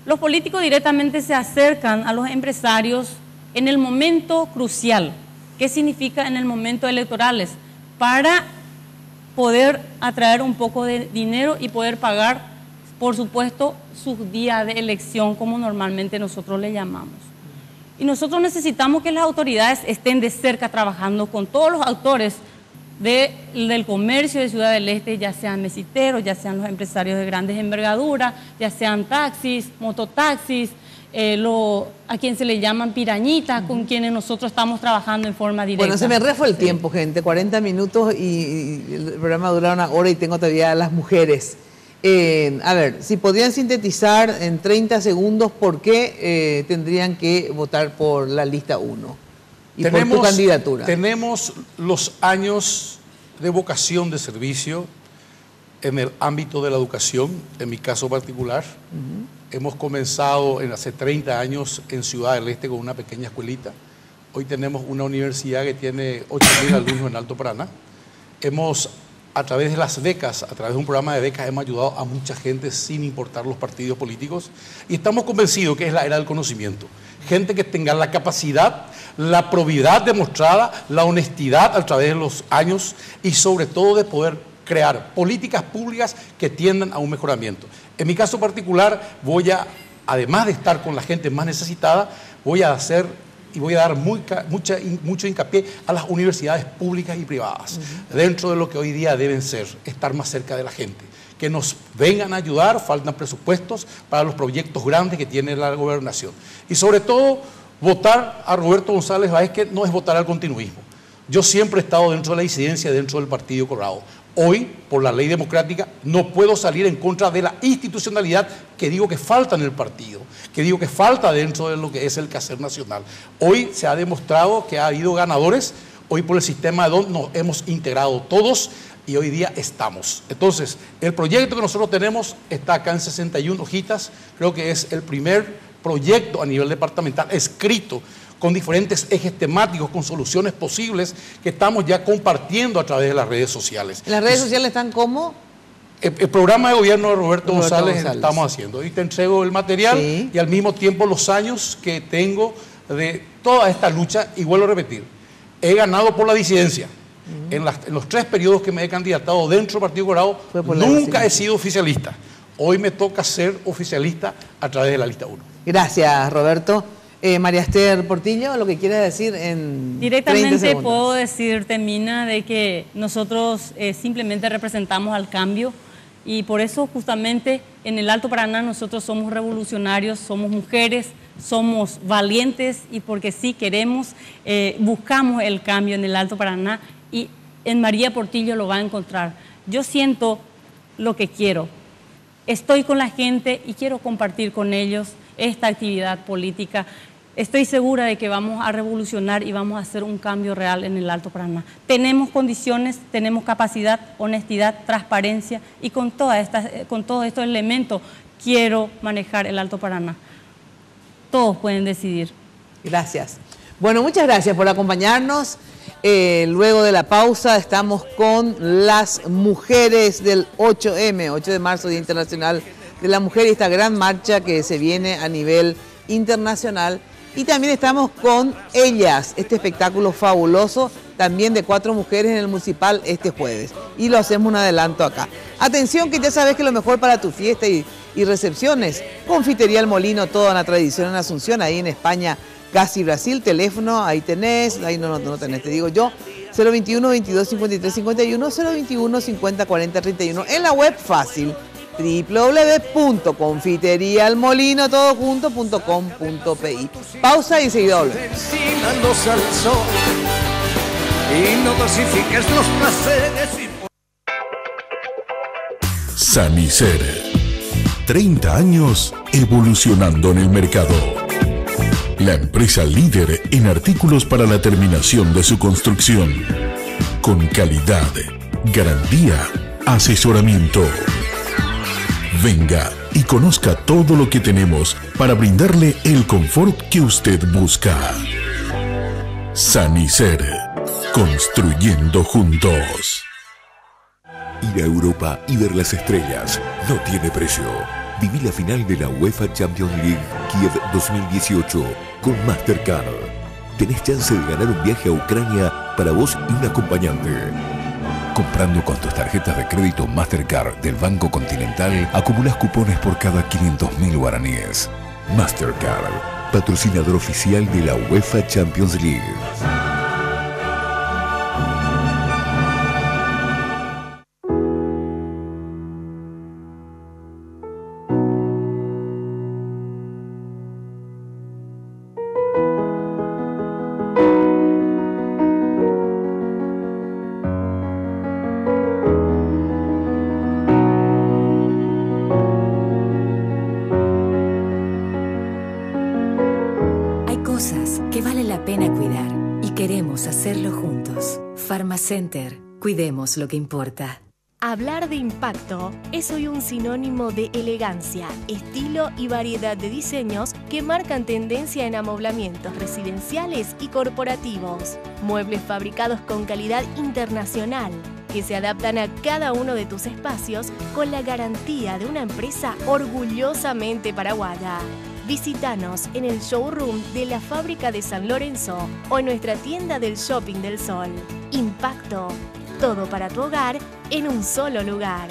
Los políticos directamente se acercan a los empresarios en el momento crucial. ¿Qué significa en el momento electorales? Para poder atraer un poco de dinero y poder pagar, por supuesto, sus días de elección, como normalmente nosotros le llamamos. Y nosotros necesitamos que las autoridades estén de cerca trabajando con todos los actores del comercio de Ciudad del Este, ya sean mesiteros, ya sean los empresarios de grandes envergaduras, ya sean taxis, mototaxis, a quien se le llaman pirañitas, con quienes nosotros estamos trabajando en forma directa. Bueno, se me refue el tiempo, gente, 40 minutos y el programa dura 1 hora y tengo todavía a las mujeres. A ver, si podrían sintetizar en 30 segundos por qué tendrían que votar por la lista 1 y por tu candidatura. Tenemos los años de vocación de servicio en el ámbito de la educación, en mi caso particular. Hemos comenzado hace 30 años en Ciudad del Este con una pequeña escuelita. Hoy tenemos una universidad que tiene 8.000 alumnos en Alto Paraná. A través de las becas, a través de un programa de becas, hemos ayudado a mucha gente sin importar los partidos políticos. Y estamos convencidos que es la era del conocimiento. Gente que tenga la capacidad, la probidad demostrada, la honestidad a través de los años y sobre todo de poder crear políticas públicas que tiendan a un mejoramiento. En mi caso particular, además de estar con la gente más necesitada, voy a dar mucho hincapié a las universidades públicas y privadas, dentro de lo que hoy día deben ser, estar más cerca de la gente, que nos vengan a ayudar, faltan presupuestos para los proyectos grandes que tiene la gobernación. Y sobre todo, votar a Roberto González Báez, que no es votar al continuismo. Yo siempre he estado dentro de la disidencia, dentro del Partido Colorado. Hoy, por la ley democrática, no puedo salir en contra de la institucionalidad que digo que falta en el partido, que digo que falta dentro de lo que es el quehacer nacional. Hoy se ha demostrado que ha habido ganadores, hoy por el sistema de DON nos hemos integrado todos y hoy día estamos. Entonces, el proyecto que nosotros tenemos está acá en 61 hojitas. Creo que es el primer proyecto a nivel departamental escrito con diferentes ejes temáticos, con soluciones posibles que estamos ya compartiendo a través de las redes sociales. ¿Las redes sociales están como? El programa de gobierno de Roberto González estamos haciendo. Y te entrego el material y al mismo tiempo los años que tengo de toda esta lucha. Y vuelvo a repetir, he ganado por la disidencia. En los 3 periodos que me he candidatado dentro del Partido Colorado, nunca he sido oficialista. Hoy me toca ser oficialista a través de la lista 1. Gracias, Roberto. María Esther Portillo, lo que quieras decir en directamente 30 segundos. Puedo decirte, Mina, de que nosotros simplemente representamos al cambio y por eso justamente en el Alto Paraná nosotros somos revolucionarios, somos mujeres, somos valientes y porque sí queremos, buscamos el cambio en el Alto Paraná y en María Portillo lo va a encontrar. Yo siento lo que quiero, estoy con la gente y quiero compartir con ellos esta actividad política. Estoy segura de que vamos a revolucionar y vamos a hacer un cambio real en el Alto Paraná. Tenemos condiciones, tenemos capacidad, honestidad, transparencia y con todos estos elementos quiero manejar el Alto Paraná. Todos pueden decidir. Gracias. Bueno, muchas gracias por acompañarnos. Luego de la pausa estamos con las mujeres del 8M, 8 de marzo, Día Internacional de la Mujer, y esta gran marcha que se viene a nivel internacional. Y también estamos con Ellas, este espectáculo fabuloso, también de 4 mujeres en el Municipal este jueves. Y lo hacemos un adelanto acá. Atención, que ya sabes que lo mejor para tu fiesta y recepciones, Confitería El Molino, toda una tradición en Asunción, ahí en España, casi Brasil. Teléfono, ahí tenés, ahí no tenés, te digo yo, 021 22 53 51, 021 50 40 31. En la web fácil, www.confiteríaalmolino.com.pi. Pausa y enseguida volvemos. Y no dosifiques los placeres. Sanicer. 30 años evolucionando en el mercado. La empresa líder en artículos para la terminación de su construcción. Con calidad, garantía, asesoramiento. Venga y conozca todo lo que tenemos para brindarle el confort que usted busca. Sanicer. Construyendo juntos. Ir a Europa y ver las estrellas no tiene precio. Viví la final de la UEFA Champions League Kiev 2018 con Mastercard. Tenés chance de ganar un viaje a Ucrania para vos y un acompañante. Comprando con tus tarjetas de crédito Mastercard del Banco Continental, acumulas cupones por cada 500.000 guaraníes. Mastercard, patrocinador oficial de la UEFA Champions League. Center, cuidemos lo que importa. Hablar de impacto es hoy un sinónimo de elegancia, estilo y variedad de diseños que marcan tendencia en amoblamientos residenciales y corporativos. Muebles fabricados con calidad internacional que se adaptan a cada uno de tus espacios con la garantía de una empresa orgullosamente paraguaya. Visítanos en el showroom de la Fábrica de San Lorenzo o en nuestra tienda del Shopping del Sol. Impacto, todo para tu hogar en un solo lugar.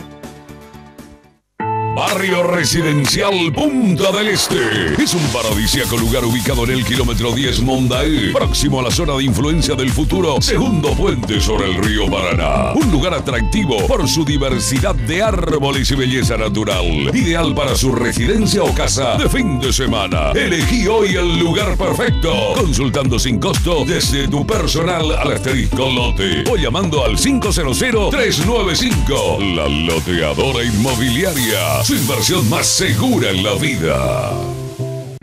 Barrio Residencial Punta del Este. Es un paradisíaco lugar ubicado en el kilómetro 10 Mondaí, próximo a la zona de influencia del futuro segundo puente sobre el río Paraná. Un lugar atractivo por su diversidad de árboles y belleza natural. Ideal para su residencia o casa de fin de semana. Elegí hoy el lugar perfecto, consultando sin costo desde tu personal al asterisco lote o llamando al 500-395. La Loteadora Inmobiliaria. Su inversión más segura en la vida.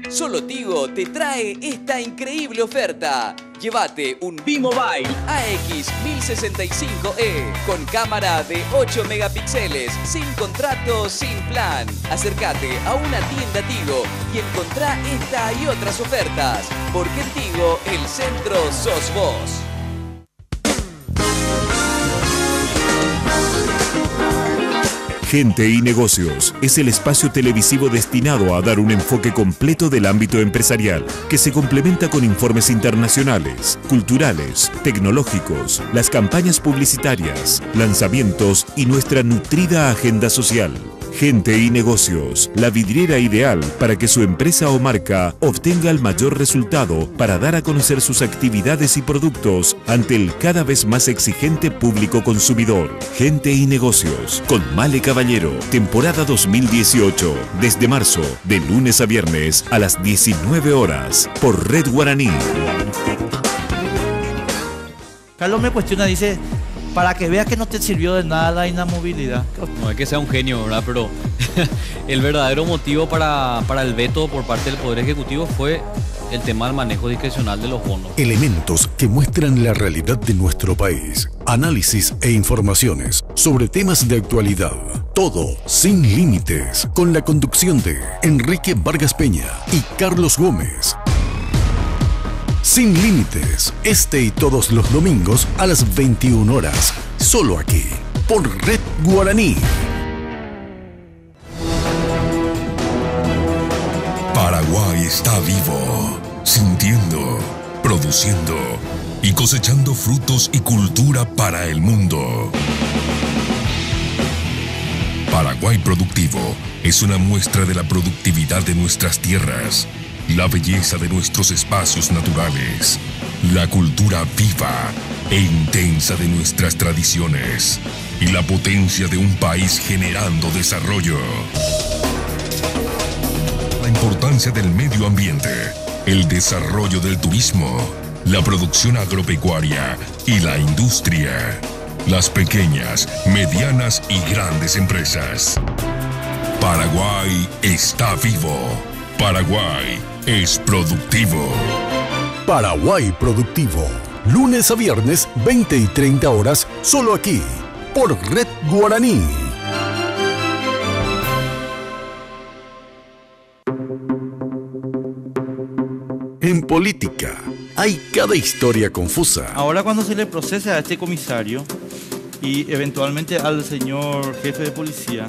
Solo Tigo te trae esta increíble oferta. Llévate un B-Mobile AX 1065E con cámara de 8 megapíxeles, sin contrato, sin plan. Acércate a una tienda Tigo y encontrá esta y otras ofertas, porque en Tigo el centro sos vos. Gente y Negocios es el espacio televisivo destinado a dar un enfoque completo del ámbito empresarial, que se complementa con informes internacionales, culturales, tecnológicos, las campañas publicitarias, lanzamientos y nuestra nutrida agenda social. Gente y Negocios, la vidriera ideal para que su empresa o marca obtenga el mayor resultado para dar a conocer sus actividades y productos ante el cada vez más exigente público consumidor. Gente y Negocios, con Male Caballero, temporada 2018, desde marzo, de lunes a viernes a las 19 horas, por Red Guaraní. Carlos me cuestiona, dice, para que veas que no te sirvió de nada la inamovilidad. No es que sea un genio, ¿verdad? Pero el verdadero motivo para el veto por parte del Poder Ejecutivo fue el tema del manejo discrecional de los bonos. Elementos que muestran la realidad de nuestro país. Análisis e informaciones sobre temas de actualidad. Todo sin límites. Con la conducción de Enrique Vargas Peña y Carlos Gómez. Sin Límites, este y todos los domingos a las 21 horas, solo aquí, por Red Guaraní. Paraguay está vivo, sintiendo, produciendo y cosechando frutos y cultura para el mundo. Paraguay Productivo es una muestra de la productividad de nuestras tierras, la belleza de nuestros espacios naturales, la cultura viva e intensa de nuestras tradiciones y la potencia de un país generando desarrollo. La importancia del medio ambiente, el desarrollo del turismo, la producción agropecuaria y la industria, las pequeñas, medianas y grandes empresas. Paraguay está vivo. Paraguay es productivo. Paraguay Productivo. Lunes a viernes, 20 y 30 horas, solo aquí, por Red Guaraní. En política, hay cada historia confusa. Ahora cuando se le procesa a este comisario y eventualmente al señor jefe de policía,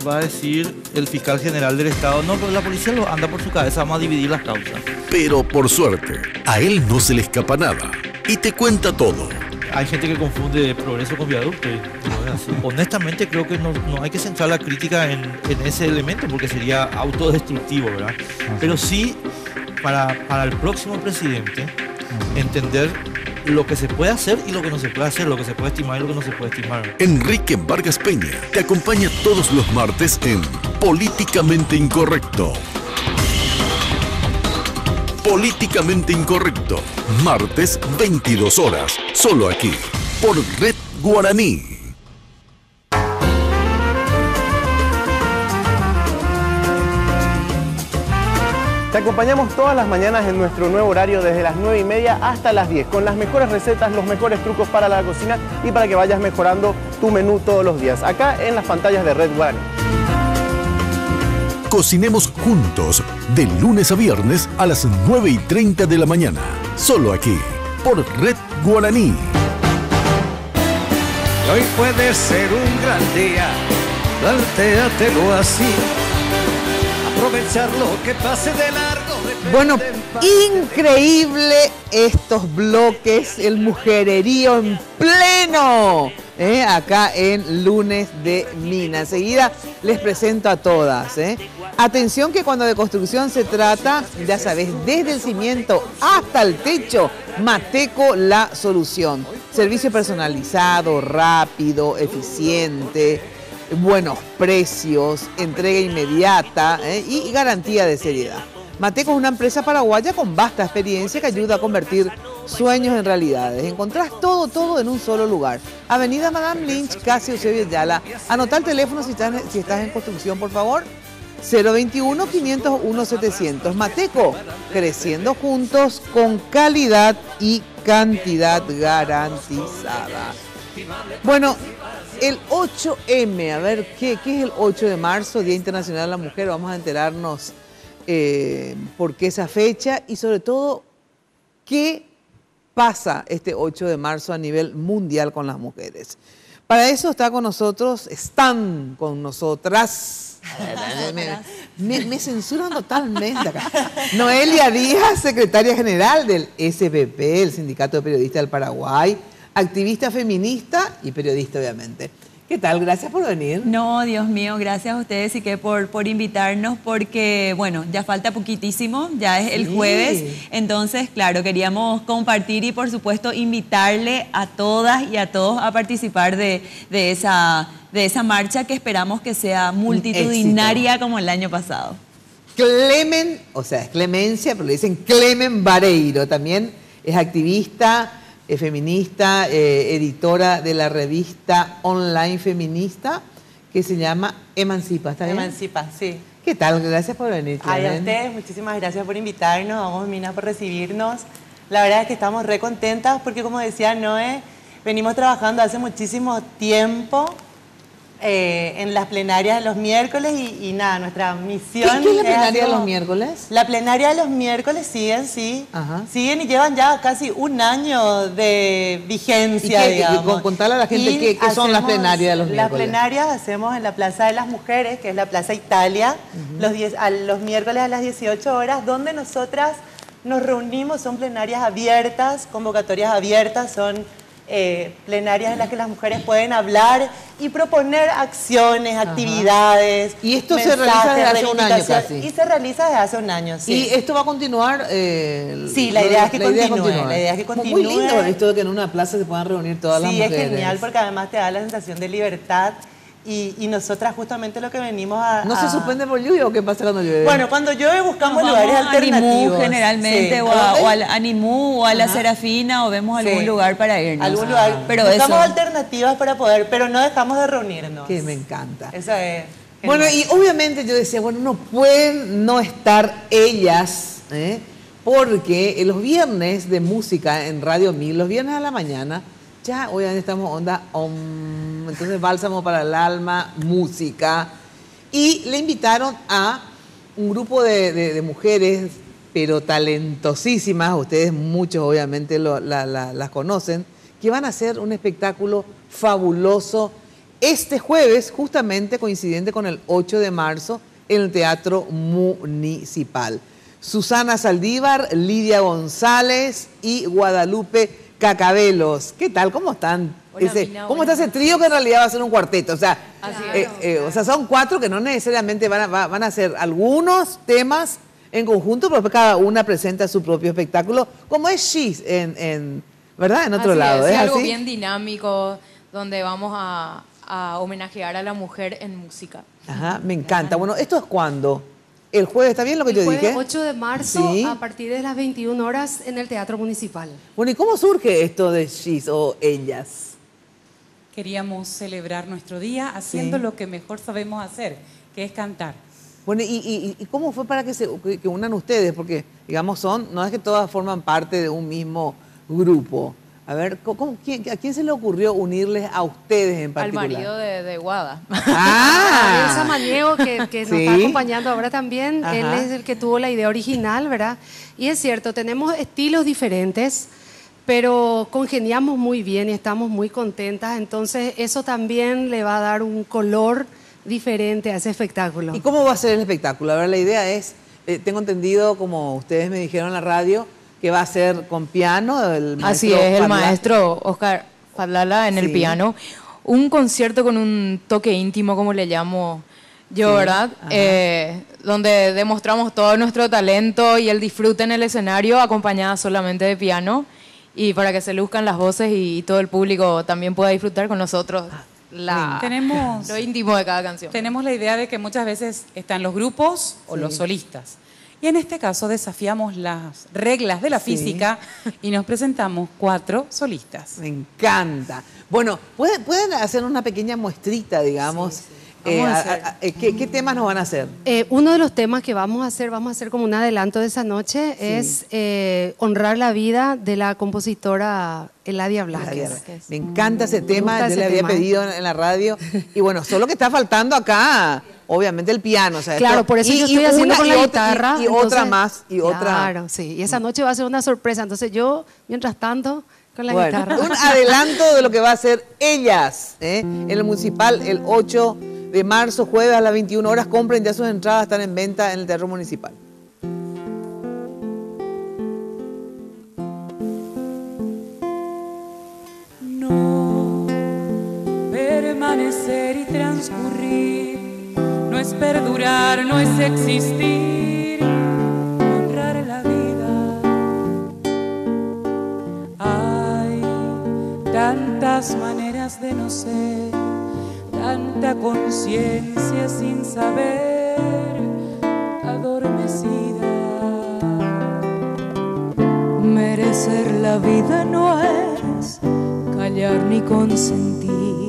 va a decir el fiscal general del Estado, no, pero la policía lo anda por su cabeza, vamos a dividir las causas. Pero por suerte, a él no se le escapa nada y te cuenta todo. Hay gente que confunde progreso con viaducto. No es así. Honestamente creo que no hay que centrar la crítica en ese elemento porque sería autodestructivo, ¿verdad? Pero sí, para el próximo presidente, entender lo que se puede hacer y lo que no se puede hacer, lo que se puede estimar y lo que no se puede estimar. Enrique Vargas Peña te acompaña todos los martes en Políticamente Incorrecto. Políticamente Incorrecto, martes 22 horas, solo aquí, por Red Guaraní. Te acompañamos todas las mañanas en nuestro nuevo horario desde las 9:30 hasta las 10 con las mejores recetas, los mejores trucos para la cocina y para que vayas mejorando tu menú todos los días, acá en las pantallas de Red Guaraní. Cocinemos juntos de lunes a viernes a las 9:30 de la mañana, solo aquí, por Red Guaraní. Hoy puede ser un gran día, plantéatelo así. Aprovechar lo que pase de largo. Bueno, increíble estos bloques, el mujererío en pleno, acá en Lunes de Mina. Enseguida les presento a todas. Atención que cuando de construcción se trata, ya sabes, desde el cimiento hasta el techo, Mateco la solución. Servicio personalizado, rápido, eficiente, buenos precios, entrega inmediata y garantía de seriedad. Mateco es una empresa paraguaya con vasta experiencia que ayuda a convertir sueños en realidades. Encontrás todo en un solo lugar. Avenida Madame Lynch, casi Eusebio Ayala. Anotá el teléfono si estás en construcción, por favor. 021-501-700. Mateco, creciendo juntos con calidad y cantidad garantizada. Bueno, el 8M, a ver, ¿qué es el 8 de marzo, Día Internacional de la Mujer? Vamos a enterarnos por qué esa fecha y sobre todo, ¿qué pasa este 8 de marzo a nivel mundial con las mujeres? Para eso están con nosotras. Me censuran totalmente acá. Noelia Díaz, secretaria general del SPP, el Sindicato de Periodistas del Paraguay, activista feminista y periodista, obviamente. ¿Qué tal? Gracias por venir. No, Dios mío, gracias a ustedes y que por invitarnos, porque, bueno, ya falta poquitísimo, ya es el jueves, entonces, claro, queríamos compartir y, por supuesto, invitarle a todas y a todos a participar de esa marcha que esperamos que sea multitudinaria como el año pasado. Clemen, o sea, es Clemencia, pero le dicen Clemen Vareiro, también es activista, feminista, editora de la revista online feminista que se llama Emancipa, ¿está bien? Emancipa, sí. ¿Qué tal? Gracias por venir, Ay, a ustedes, muchísimas gracias por invitarnos, a vos, Mina, por recibirnos. La verdad es que estamos re contentas porque, como decía Noé, venimos trabajando hace muchísimo tiempo en las plenarias de los miércoles y nada, nuestra misión... ¿Qué es la plenaria de los miércoles? La plenaria de los miércoles siguen y llevan ya casi un año de vigencia, digamos. Contarle a la gente qué son las plenarias de los miércoles. Las plenarias hacemos en la Plaza de las Mujeres, que es la Plaza Italia, los miércoles a las 18 horas, donde nosotras nos reunimos, son plenarias abiertas, convocatorias abiertas, son... plenarias en las que las mujeres pueden hablar y proponer acciones, actividades. Y esto se realiza desde hace un año casi. Y se realiza desde hace un año, sí. ¿Y esto va a continuar? Sí, la idea es que continúe. Muy lindo esto de que en una plaza se puedan reunir todas las mujeres. Sí, es genial porque además te da la sensación de libertad. Y nosotras justamente lo que venimos a... ¿No se suspende por lluvia o qué pasa cuando llueve? Bueno, cuando llueve buscamos lugares alternativos. Generalmente, o al Animú, o a la Serafina, o vemos algún lugar para irnos. Algún lugar. Pero buscamos alternativas para poder, pero no dejamos de reunirnos. Que me encanta. Eso es. Bueno, y obviamente yo decía, bueno, no pueden no estar ellas, porque los viernes de música en Radio 1000, los viernes a la mañana, ya obviamente estamos onda, entonces bálsamo para el alma, música. Y le invitaron a un grupo de mujeres, pero talentosísimas, ustedes muchos obviamente las conocen, que van a hacer un espectáculo fabuloso este jueves, justamente coincidente con el 8 de marzo, en el Teatro Municipal. Susana Saldívar, Lidia González y Guadalupe Cacabelos. ¿Qué tal? ¿Cómo están? ¿Cómo está ese trío que en realidad va a ser un cuarteto? O sea, son 4 que no necesariamente van a hacer algunos temas en conjunto, pero cada una presenta su propio espectáculo, como es She's ¿verdad? En otro lado. Es algo bien dinámico, donde vamos a homenajear a la mujer en música. Ajá, me encanta. Bueno, ¿esto es cuándo? ¿El jueves está bien lo que yo dije? El jueves 8 de marzo, a partir de las 21 horas en el Teatro Municipal. Bueno, ¿y cómo surge esto de She's o ellas? Queríamos celebrar nuestro día haciendo lo que mejor sabemos hacer, que es cantar. Bueno, ¿y cómo fue para que unan ustedes? Porque, digamos, no es que todas forman parte de un mismo grupo. A ver, ¿a quién se le ocurrió unirles a ustedes en particular? Al marido de Guada. Ariel Samaniego, que nos está acompañando ahora también. Él es el que tuvo la idea original, ¿verdad? Y es cierto, tenemos estilos diferentes, pero congeniamos muy bien y estamos muy contentas. Entonces, eso también le va a dar un color diferente a ese espectáculo. ¿Y cómo va a ser el espectáculo? A ver, la idea es, tengo entendido, como ustedes me dijeron en la radio, que va a ser con piano. Así es, el maestro Oscar Fadlala en el piano. Un concierto con un toque íntimo, como le llamo yo, ¿verdad? Donde demostramos todo nuestro talento y el disfrute en el escenario, acompañada solamente de piano, y para que se luzcan las voces y todo el público también pueda disfrutar con nosotros lo íntimo de cada canción. Tenemos la idea de que muchas veces están los grupos o los solistas. Y en este caso desafiamos las reglas de la física y nos presentamos 4 solistas. Me encanta. Bueno, ¿pueden hacer una pequeña muestrita, digamos, ¿Qué temas nos van a hacer? Uno de los temas que vamos a hacer como un adelanto de esa noche, es honrar la vida de la compositora Eladia Blasquez. Me encanta ese tema, yo le había pedido en la radio. Y bueno, solo que está faltando acá, obviamente, el piano. O sea, claro, por eso yo estoy haciendo con la guitarra. Y entonces, otra más. Claro, sí. Y esa noche va a ser una sorpresa. Entonces yo, mientras tanto, con la guitarra. Un adelanto de lo que va a hacer Ellas, en el Municipal el 8 de marzo, jueves a las 21 horas. Compren ya sus entradas, están en venta en el Teatro Municipal. Permanecer y transcurrir no es perdurar, no es existir, honrar la vida. Hay tantas maneras de no ser, tanta conciencia sin saber, adormecida. Merecer la vida no es callar ni consentir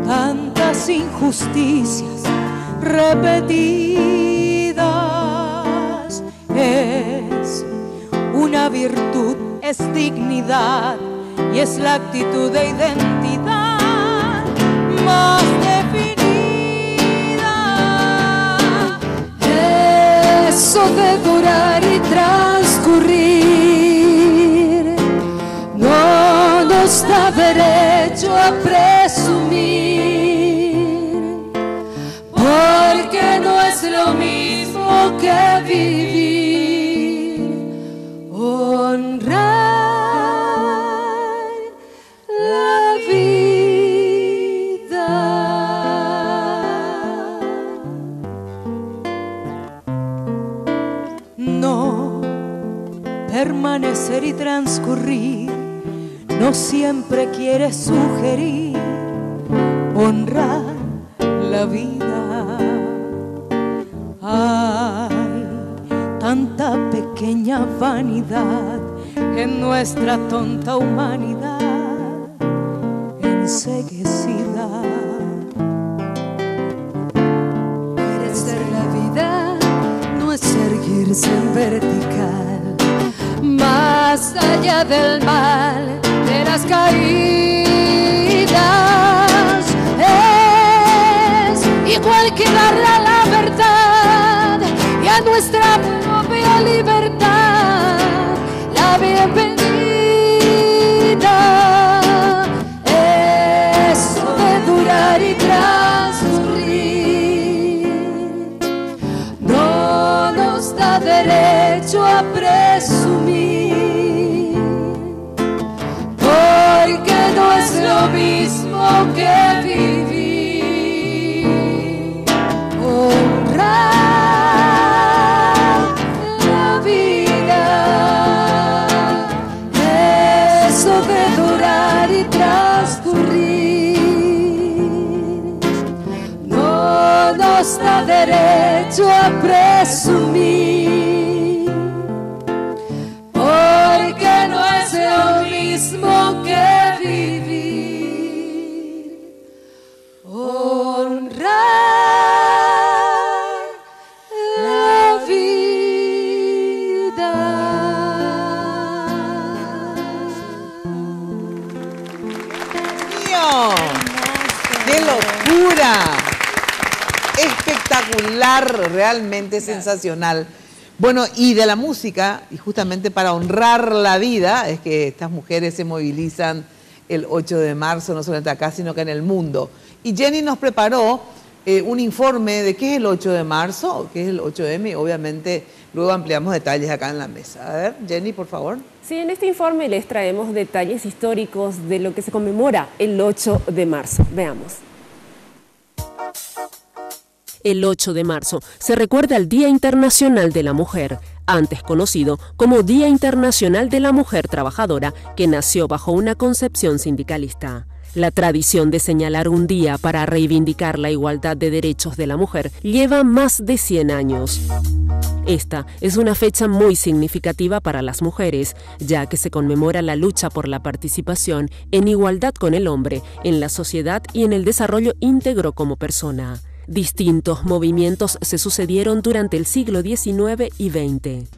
tantas injusticias repetidas. Es una virtud, es dignidad y es la actitud de identidad más definida. Eso de durar y transcurrir no nos da derecho a presumir, porque no es lo mismo que vivir. Honrar la vida. No permanecer y transcurrir no siempre quiere sugerir honrar la vida. Hay tanta pequeña vanidad en nuestra tonta humanidad enceguecida. Merecer la vida no es erguirse en vertical, más allá del mal de las caídas. Es igual que darle a la verdad y a nuestra propia libertad la bienvenida. Eso de durar y transcurrir no nos da derecho a presumir, porque no es lo mismo que vivir. Honrar la vida, eso de durar y transcurrir no nos da derecho a presumir, porque no es lo mismo que vivir. Honrar la vida. ¡Mío! ¡Qué locura! Espectacular, realmente sensacional. Bueno, y de la música, y justamente para honrar la vida, es que estas mujeres se movilizan el 8 de marzo, no solamente acá, sino que en el mundo. Y Jenny nos preparó un informe de qué es el 8 de marzo, qué es el 8M, y obviamente luego ampliamos detalles acá en la mesa. A ver, Jenny, por favor. Sí, en este informe les traemos detalles históricos de lo que se conmemora el 8 de marzo. Veamos. El 8 de marzo se recuerda el Día Internacional de la Mujer, antes conocido como Día Internacional de la Mujer Trabajadora, que nació bajo una concepción sindicalista. La tradición de señalar un día para reivindicar la igualdad de derechos de la mujer lleva más de 100 años. Esta es una fecha muy significativa para las mujeres, ya que se conmemora la lucha por la participación en igualdad con el hombre en la sociedad y en el desarrollo íntegro como persona. Distintos movimientos se sucedieron durante el siglo XIX y XX.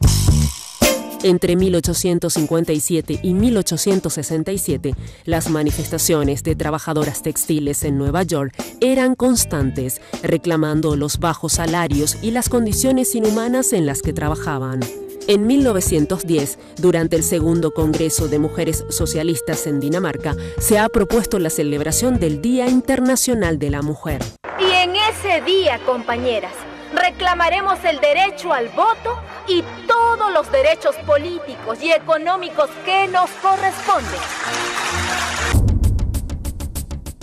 Entre 1857 y 1867, las manifestaciones de trabajadoras textiles en Nueva York eran constantes, reclamando los bajos salarios y las condiciones inhumanas en las que trabajaban. En 1910, durante el segundo Congreso de Mujeres Socialistas en Dinamarca, se ha propuesto la celebración del Día Internacional de la Mujer. Y en ese día, compañeras, reclamaremos el derecho al voto y todos los derechos políticos y económicos que nos corresponden.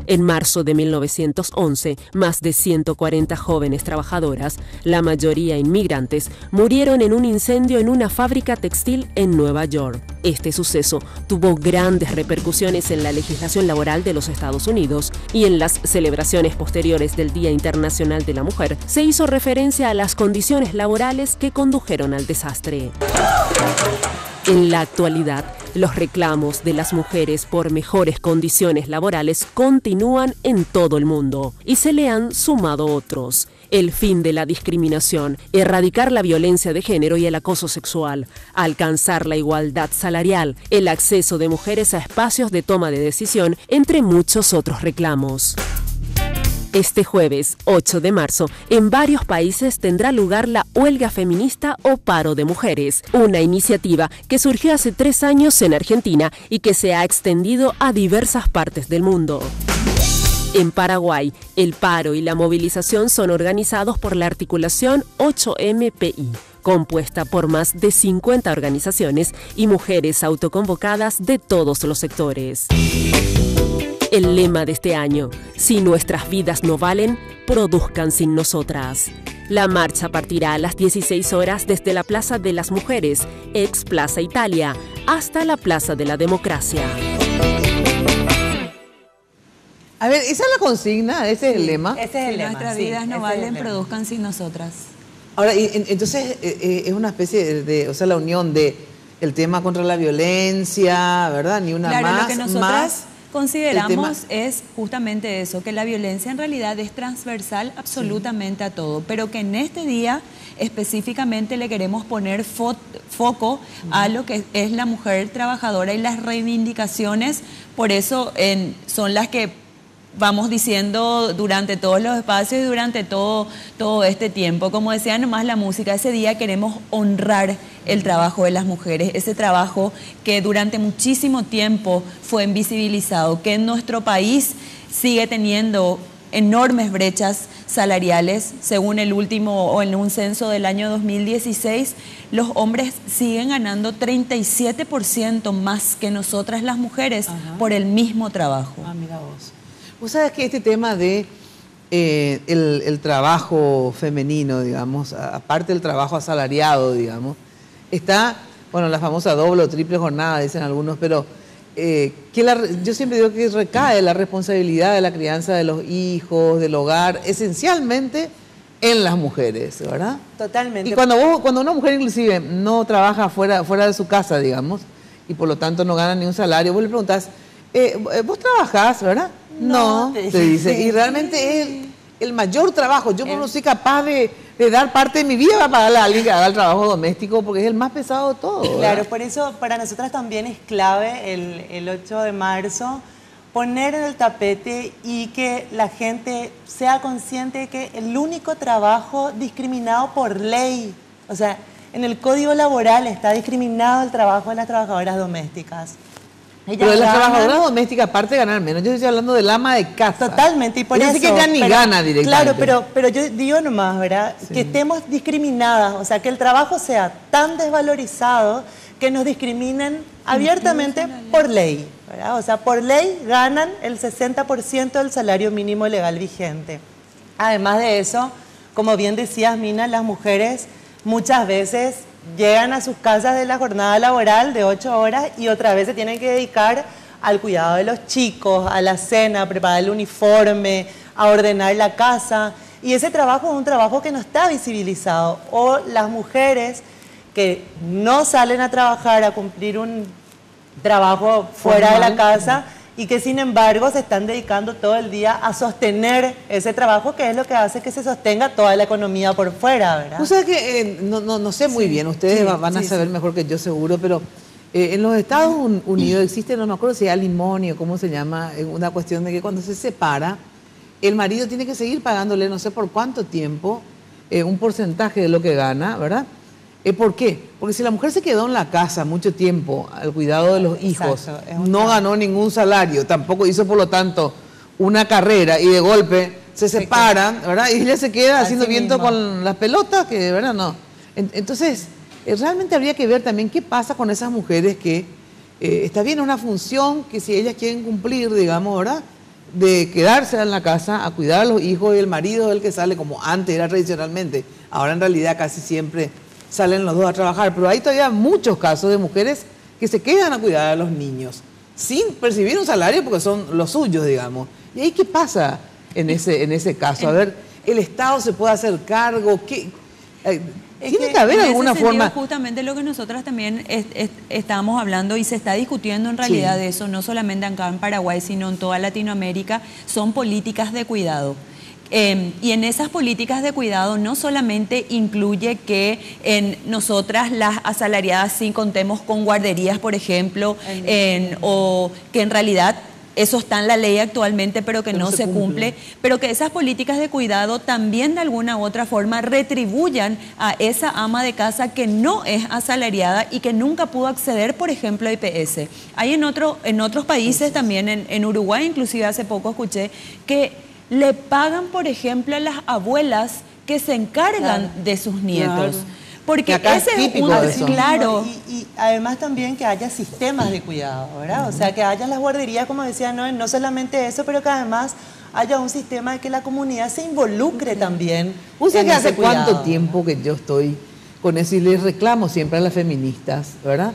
En marzo de 1911, más de 140 jóvenes trabajadoras, la mayoría inmigrantes, murieron en un incendio en una fábrica textil en Nueva York. Este suceso tuvo grandes repercusiones en la legislación laboral de los Estados Unidos y en las celebraciones posteriores del Día Internacional de la Mujer se hizo referencia a las condiciones laborales que condujeron al desastre. En la actualidad, los reclamos de las mujeres por mejores condiciones laborales continúan en todo el mundo y se le han sumado otros. El fin de la discriminación, erradicar la violencia de género y el acoso sexual, alcanzar la igualdad salarial, el acceso de mujeres a espacios de toma de decisión, entre muchos otros reclamos. Este jueves, 8 de marzo, en varios países tendrá lugar la Huelga Feminista o Paro de Mujeres, una iniciativa que surgió hace 3 años en Argentina y que se ha extendido a diversas partes del mundo. En Paraguay, el paro y la movilización son organizados por la articulación 8MPI, compuesta por más de 50 organizaciones y mujeres autoconvocadas de todos los sectores. El lema de este año: si nuestras vidas no valen, produzcan sin nosotras. La marcha partirá a las 16 horas desde la Plaza de las Mujeres, ex Plaza Italia, hasta la Plaza de la Democracia. A ver, esa es la consigna, ese es el lema. Ese es el lema. Nuestras vidas no valen, produzcan sin nosotras. Ahora, entonces es una especie de, o sea, la unión de el tema contra la violencia, ¿verdad? Ni una claro, más, lo que nosotras consideramos tema... es justamente eso, que la violencia en realidad es transversal absolutamente a todo, pero que en este día específicamente le queremos poner foco a lo que es la mujer trabajadora y las reivindicaciones, por eso son las que vamos diciendo durante todos los espacios y durante todo este tiempo. Como decía nomás la música, ese día queremos honrar el trabajo de las mujeres, ese trabajo que durante muchísimo tiempo fue invisibilizado, que en nuestro país sigue teniendo enormes brechas salariales. Según el último o en un censo del año 2016, los hombres siguen ganando 37% más que nosotras las mujeres por el mismo trabajo. Ah, mira vos. Vos sabés que este tema de el trabajo femenino, digamos, aparte del trabajo asalariado, digamos, está, bueno, la famosa doble o triple jornada, dicen algunos, pero yo siempre digo que recae la responsabilidad de la crianza de los hijos, del hogar, esencialmente en las mujeres, ¿verdad? Totalmente. Y cuando una mujer inclusive no trabaja fuera de su casa, digamos, y por lo tanto no gana ni un salario, vos le preguntás, ¿vos trabajás, verdad? No, te dice. Y realmente es el mayor trabajo. Yo no soy capaz de dar parte de mi vida para pagarle a alguien que haga el trabajo doméstico porque es el más pesado de todo, ¿verdad? Claro, por eso para nosotras también es clave el 8 de marzo poner en el tapete y que la gente sea consciente de que el único trabajo discriminado por ley, o sea, en el Código Laboral está discriminado el trabajo de las trabajadoras domésticas. Pero de las trabajadoras domésticas, aparte de ganar menos, yo estoy hablando del ama de casa. Totalmente, y por eso... que ya ni gana directamente. Claro, pero yo digo nomás, ¿verdad? Sí. Que estemos discriminadas, o sea, que el trabajo sea tan desvalorizado que nos discriminen abiertamente por ley, ¿verdad? O sea, por ley ganan el 60% del salario mínimo legal vigente. Además de eso, como bien decías, Mina, las mujeres muchas veces llegan a sus casas de la jornada laboral de 8 horas y otra vez se tienen que dedicar al cuidado de los chicos, a la cena, a preparar el uniforme, a ordenar la casa. Y ese trabajo es un trabajo que no está visibilizado. O las mujeres que no salen a trabajar, a cumplir un trabajo fuera de la casa y que sin embargo se están dedicando todo el día a sostener ese trabajo, que es lo que hace que se sostenga toda la economía por fuera, ¿verdad? O sea que, no sé muy bien, ustedes van a saber mejor que yo seguro, pero en los Estados Unidos existe, no me acuerdo si es alimonio, cómo se llama, una cuestión de que cuando se separa, el marido tiene que seguir pagándole no sé por cuánto tiempo, un porcentaje de lo que gana, ¿verdad? ¿Por qué? Porque si la mujer se quedó en la casa mucho tiempo al cuidado de los hijos, no ganó ningún salario, tampoco hizo por lo tanto una carrera y de golpe se separan, ¿verdad? Y ella se queda haciendo viento con las pelotas, que de verdad no. Entonces, realmente habría que ver también qué pasa con esas mujeres que está bien una función que si ellas quieren cumplir, digamos, ¿verdad? De quedarse en la casa a cuidar a los hijos y el marido es el que sale como antes era tradicionalmente. Ahora en realidad casi siempre salen los dos a trabajar, pero hay todavía muchos casos de mujeres que se quedan a cuidar a los niños sin percibir un salario porque son los suyos, digamos. ¿Y ahí qué pasa en ese caso? A ver, ¿el Estado se puede hacer cargo? Tiene que haber alguna forma. Justamente lo que nosotras también estábamos hablando y se está discutiendo en realidad de eso, no solamente acá en Paraguay, sino en toda Latinoamérica, son políticas de cuidado. Y en esas políticas de cuidado no solamente incluye que en nosotras las asalariadas sí contemos con guarderías, por ejemplo, o que en realidad eso está en la ley actualmente, pero que no se cumple, pero que esas políticas de cuidado también de alguna u otra forma retribuyan a esa ama de casa que no es asalariada y que nunca pudo acceder, por ejemplo, a IPS. Hay en otros países también, en Uruguay inclusive hace poco escuché que le pagan, por ejemplo, a las abuelas que se encargan de sus nietos. Porque ese es típico de eso. Claro. Y además también que haya sistemas de cuidado, ¿verdad? O sea, que haya las guarderías, como decía Noel, no solamente eso, pero que además haya un sistema de que la comunidad se involucre también. ¿Usted que hace cuánto tiempo que yo estoy con eso y les reclamo siempre a las feministas, ¿verdad?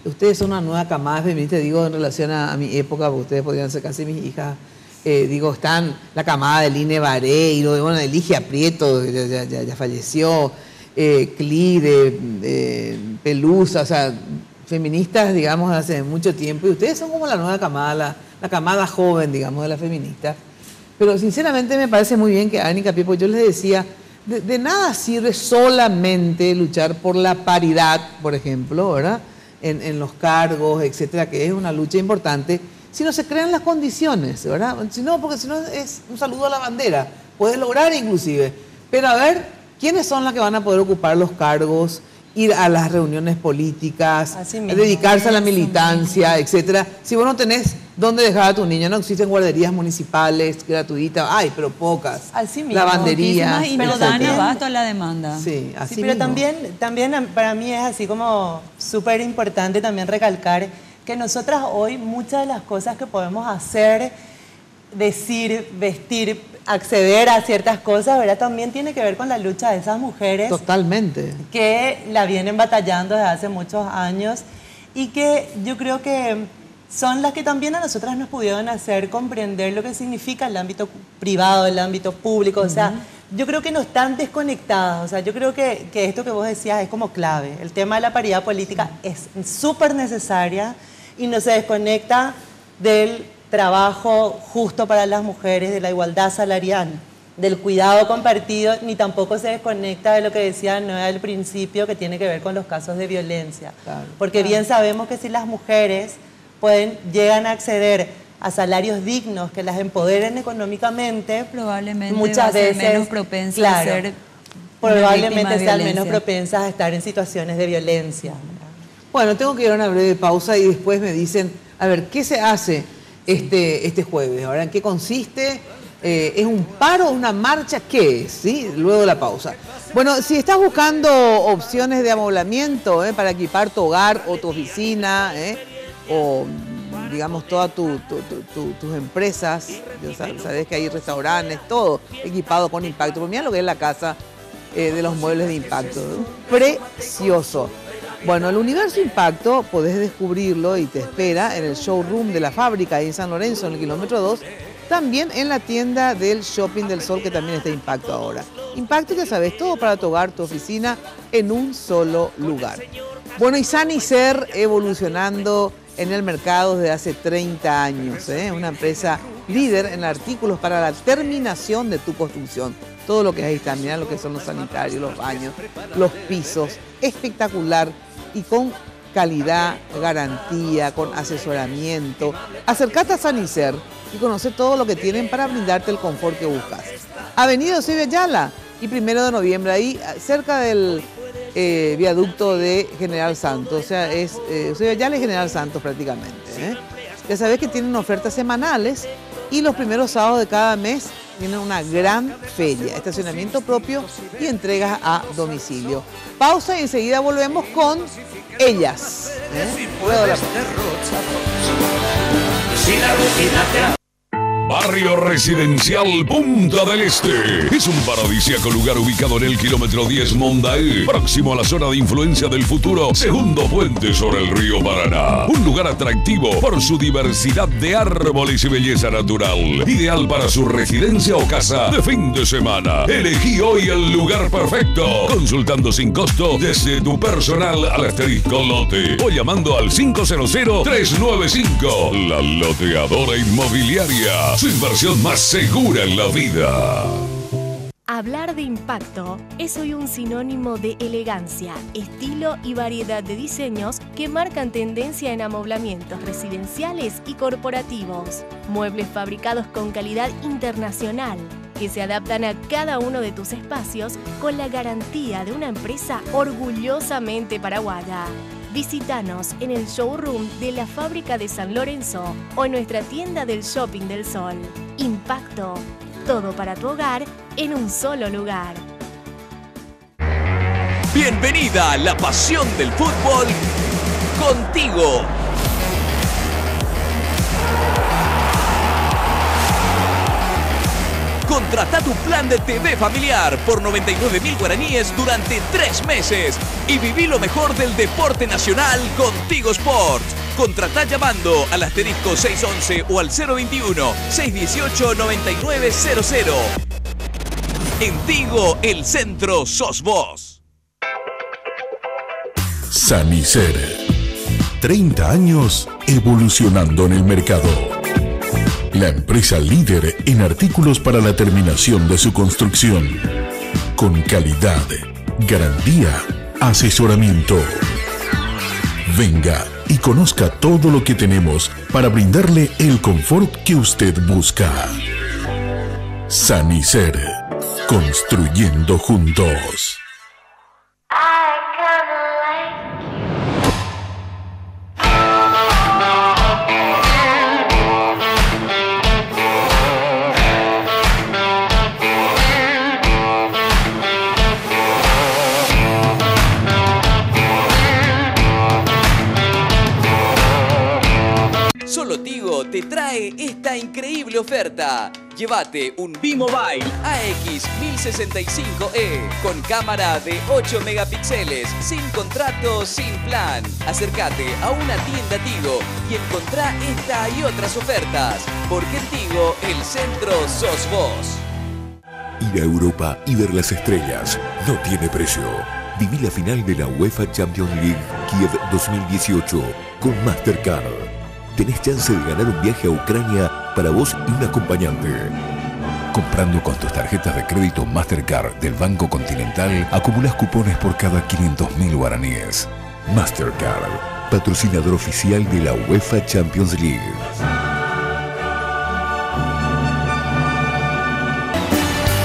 Ustedes son una nueva camada feminista, digo, en relación a mi época, porque ustedes podrían ser casi mis hijas. Digo, están la camada de Line Vareiro, bueno, de Ligia Prieto, ya falleció, Cli, de Pelusa, o sea, feministas, digamos, hace mucho tiempo, y ustedes son como la nueva camada, la camada joven, digamos, de las feministas. Pero sinceramente me parece muy bien que hagan hincapié, porque yo les decía, de nada sirve solamente luchar por la paridad, por ejemplo, ¿verdad? En los cargos, etcétera, que es una lucha importante, si no se crean las condiciones, ¿verdad? Si no, porque si no es un saludo a la bandera, puedes lograr inclusive. Pero a ver, ¿quiénes son las que van a poder ocupar los cargos, ir a las reuniones políticas, dedicarse a la militancia, etcétera? Si vos no tenés dónde dejar a tu niño, no existen guarderías municipales gratuitas, hay, pero pocas. Así mismo. Lavanderías. Y no dan abasto a la demanda. Sí, así pero mismo. también para mí es así como súper importante también recalcar que nosotras hoy muchas de las cosas que podemos hacer, decir, vestir, acceder a ciertas cosas, ¿verdad? También tiene que ver con la lucha de esas mujeres. Totalmente. Que la vienen batallando desde hace muchos años y que yo creo que son las que también a nosotras nos pudieron hacer comprender lo que significa el ámbito privado, el ámbito público, o sea, yo creo que no están desconectadas, o sea, yo creo que esto que vos decías es como clave. El tema de la paridad política es súper necesaria y no se desconecta del trabajo justo para las mujeres, de la igualdad salarial, del cuidado compartido, ni tampoco se desconecta de lo que decía Noé al principio, que tiene que ver con los casos de violencia. Claro, porque bien sabemos que si las mujeres llegan a acceder a salarios dignos que las empoderen económicamente, probablemente muchas veces menos propensas a ser probablemente sean menos propensas a estar en situaciones de violencia. Bueno, tengo que ir a una breve pausa y después me dicen, a ver, ¿qué se hace este jueves? Ahora, ¿en qué consiste? ¿Es un paro, una marcha? ¿Qué es? ¿Sí? Luego de la pausa. Bueno, si estás buscando opciones de amoblamiento para equipar tu hogar o tu oficina, o digamos todas tus empresas, sabes que hay restaurantes, todo equipado con impacto. Pues mira lo que es la casa de los muebles de impacto, precioso. Bueno, el Universo Impacto podés descubrirlo y te espera en el showroom de la fábrica ahí en San Lorenzo, en el kilómetro 2, También en la tienda del Shopping del Sol, que también está Impacto ahora. Impacto, ya sabes, todo para tu hogar, tu oficina, en un solo lugar. Bueno, y Sanicer evolucionando en el mercado desde hace 30 años. Una empresa líder en artículos para la terminación de tu construcción. Todo lo que ahí está, mirá lo que son los sanitarios, los baños, los pisos. Espectacular y con calidad, garantía, con asesoramiento. Acércate a Sanicer y conoce todo lo que tienen para brindarte el confort que buscas. Avenida Eusebio Ayala y 1 de noviembre, ahí cerca del viaducto de General Santos. O sea, es Eusebio Ayala y General Santos prácticamente. Ya sabes que tienen ofertas semanales y los primeros sábados de cada mes tienen una gran feria, estacionamiento propio y entregas a domicilio. Pausa y enseguida volvemos con ellas. Barrio Residencial Punta del Este. Es un paradisíaco lugar ubicado en el kilómetro 10 Mondaé, próximo a la zona de influencia del futuro, segundo puente sobre el río Paraná. Un lugar atractivo por su diversidad de árboles y belleza natural. Ideal para su residencia o casa de fin de semana. Elegí hoy el lugar perfecto, consultando sin costo desde tu personal al asterisco lote o llamando al 500-395. La Loteadora Inmobiliaria. Su inversión más segura en la vida. Hablar de impacto es hoy un sinónimo de elegancia, estilo y variedad de diseños que marcan tendencia en amoblamientos residenciales y corporativos. Muebles fabricados con calidad internacional que se adaptan a cada uno de tus espacios con la garantía de una empresa orgullosamente paraguaya. Visítanos en el showroom de la fábrica de San Lorenzo o en nuestra tienda del Shopping del Sol. Impacto, todo para tu hogar en un solo lugar. Bienvenida a la pasión del fútbol contigo. Contrata tu plan de TV familiar por 99.000 guaraníes durante 3 meses y viví lo mejor del deporte nacional con Tigo Sports. Contrata llamando al asterisco 611 o al 021-618-9900. En Tigo, el centro sos vos. Sanicer. 30 años evolucionando en el mercado. La empresa líder en artículos para la terminación de su construcción. Con calidad, garantía, asesoramiento. Venga y conozca todo lo que tenemos para brindarle el confort que usted busca. Sanicer. Construyendo juntos. Solo Tigo te trae esta increíble oferta. Llévate un B-Mobile AX 1065E con cámara de 8 megapíxeles, sin contrato, sin plan. Acércate a una tienda Tigo y encontrá esta y otras ofertas. Porque en Tigo, el centro sos vos. Ir a Europa y ver las estrellas no tiene precio. Viví la final de la UEFA Champions League Kiev 2018 con Mastercard. Tenés chance de ganar un viaje a Ucrania para vos y un acompañante. Comprando con tus tarjetas de crédito Mastercard del Banco Continental, acumulas cupones por cada 500.000 guaraníes. Mastercard, patrocinador oficial de la UEFA Champions League.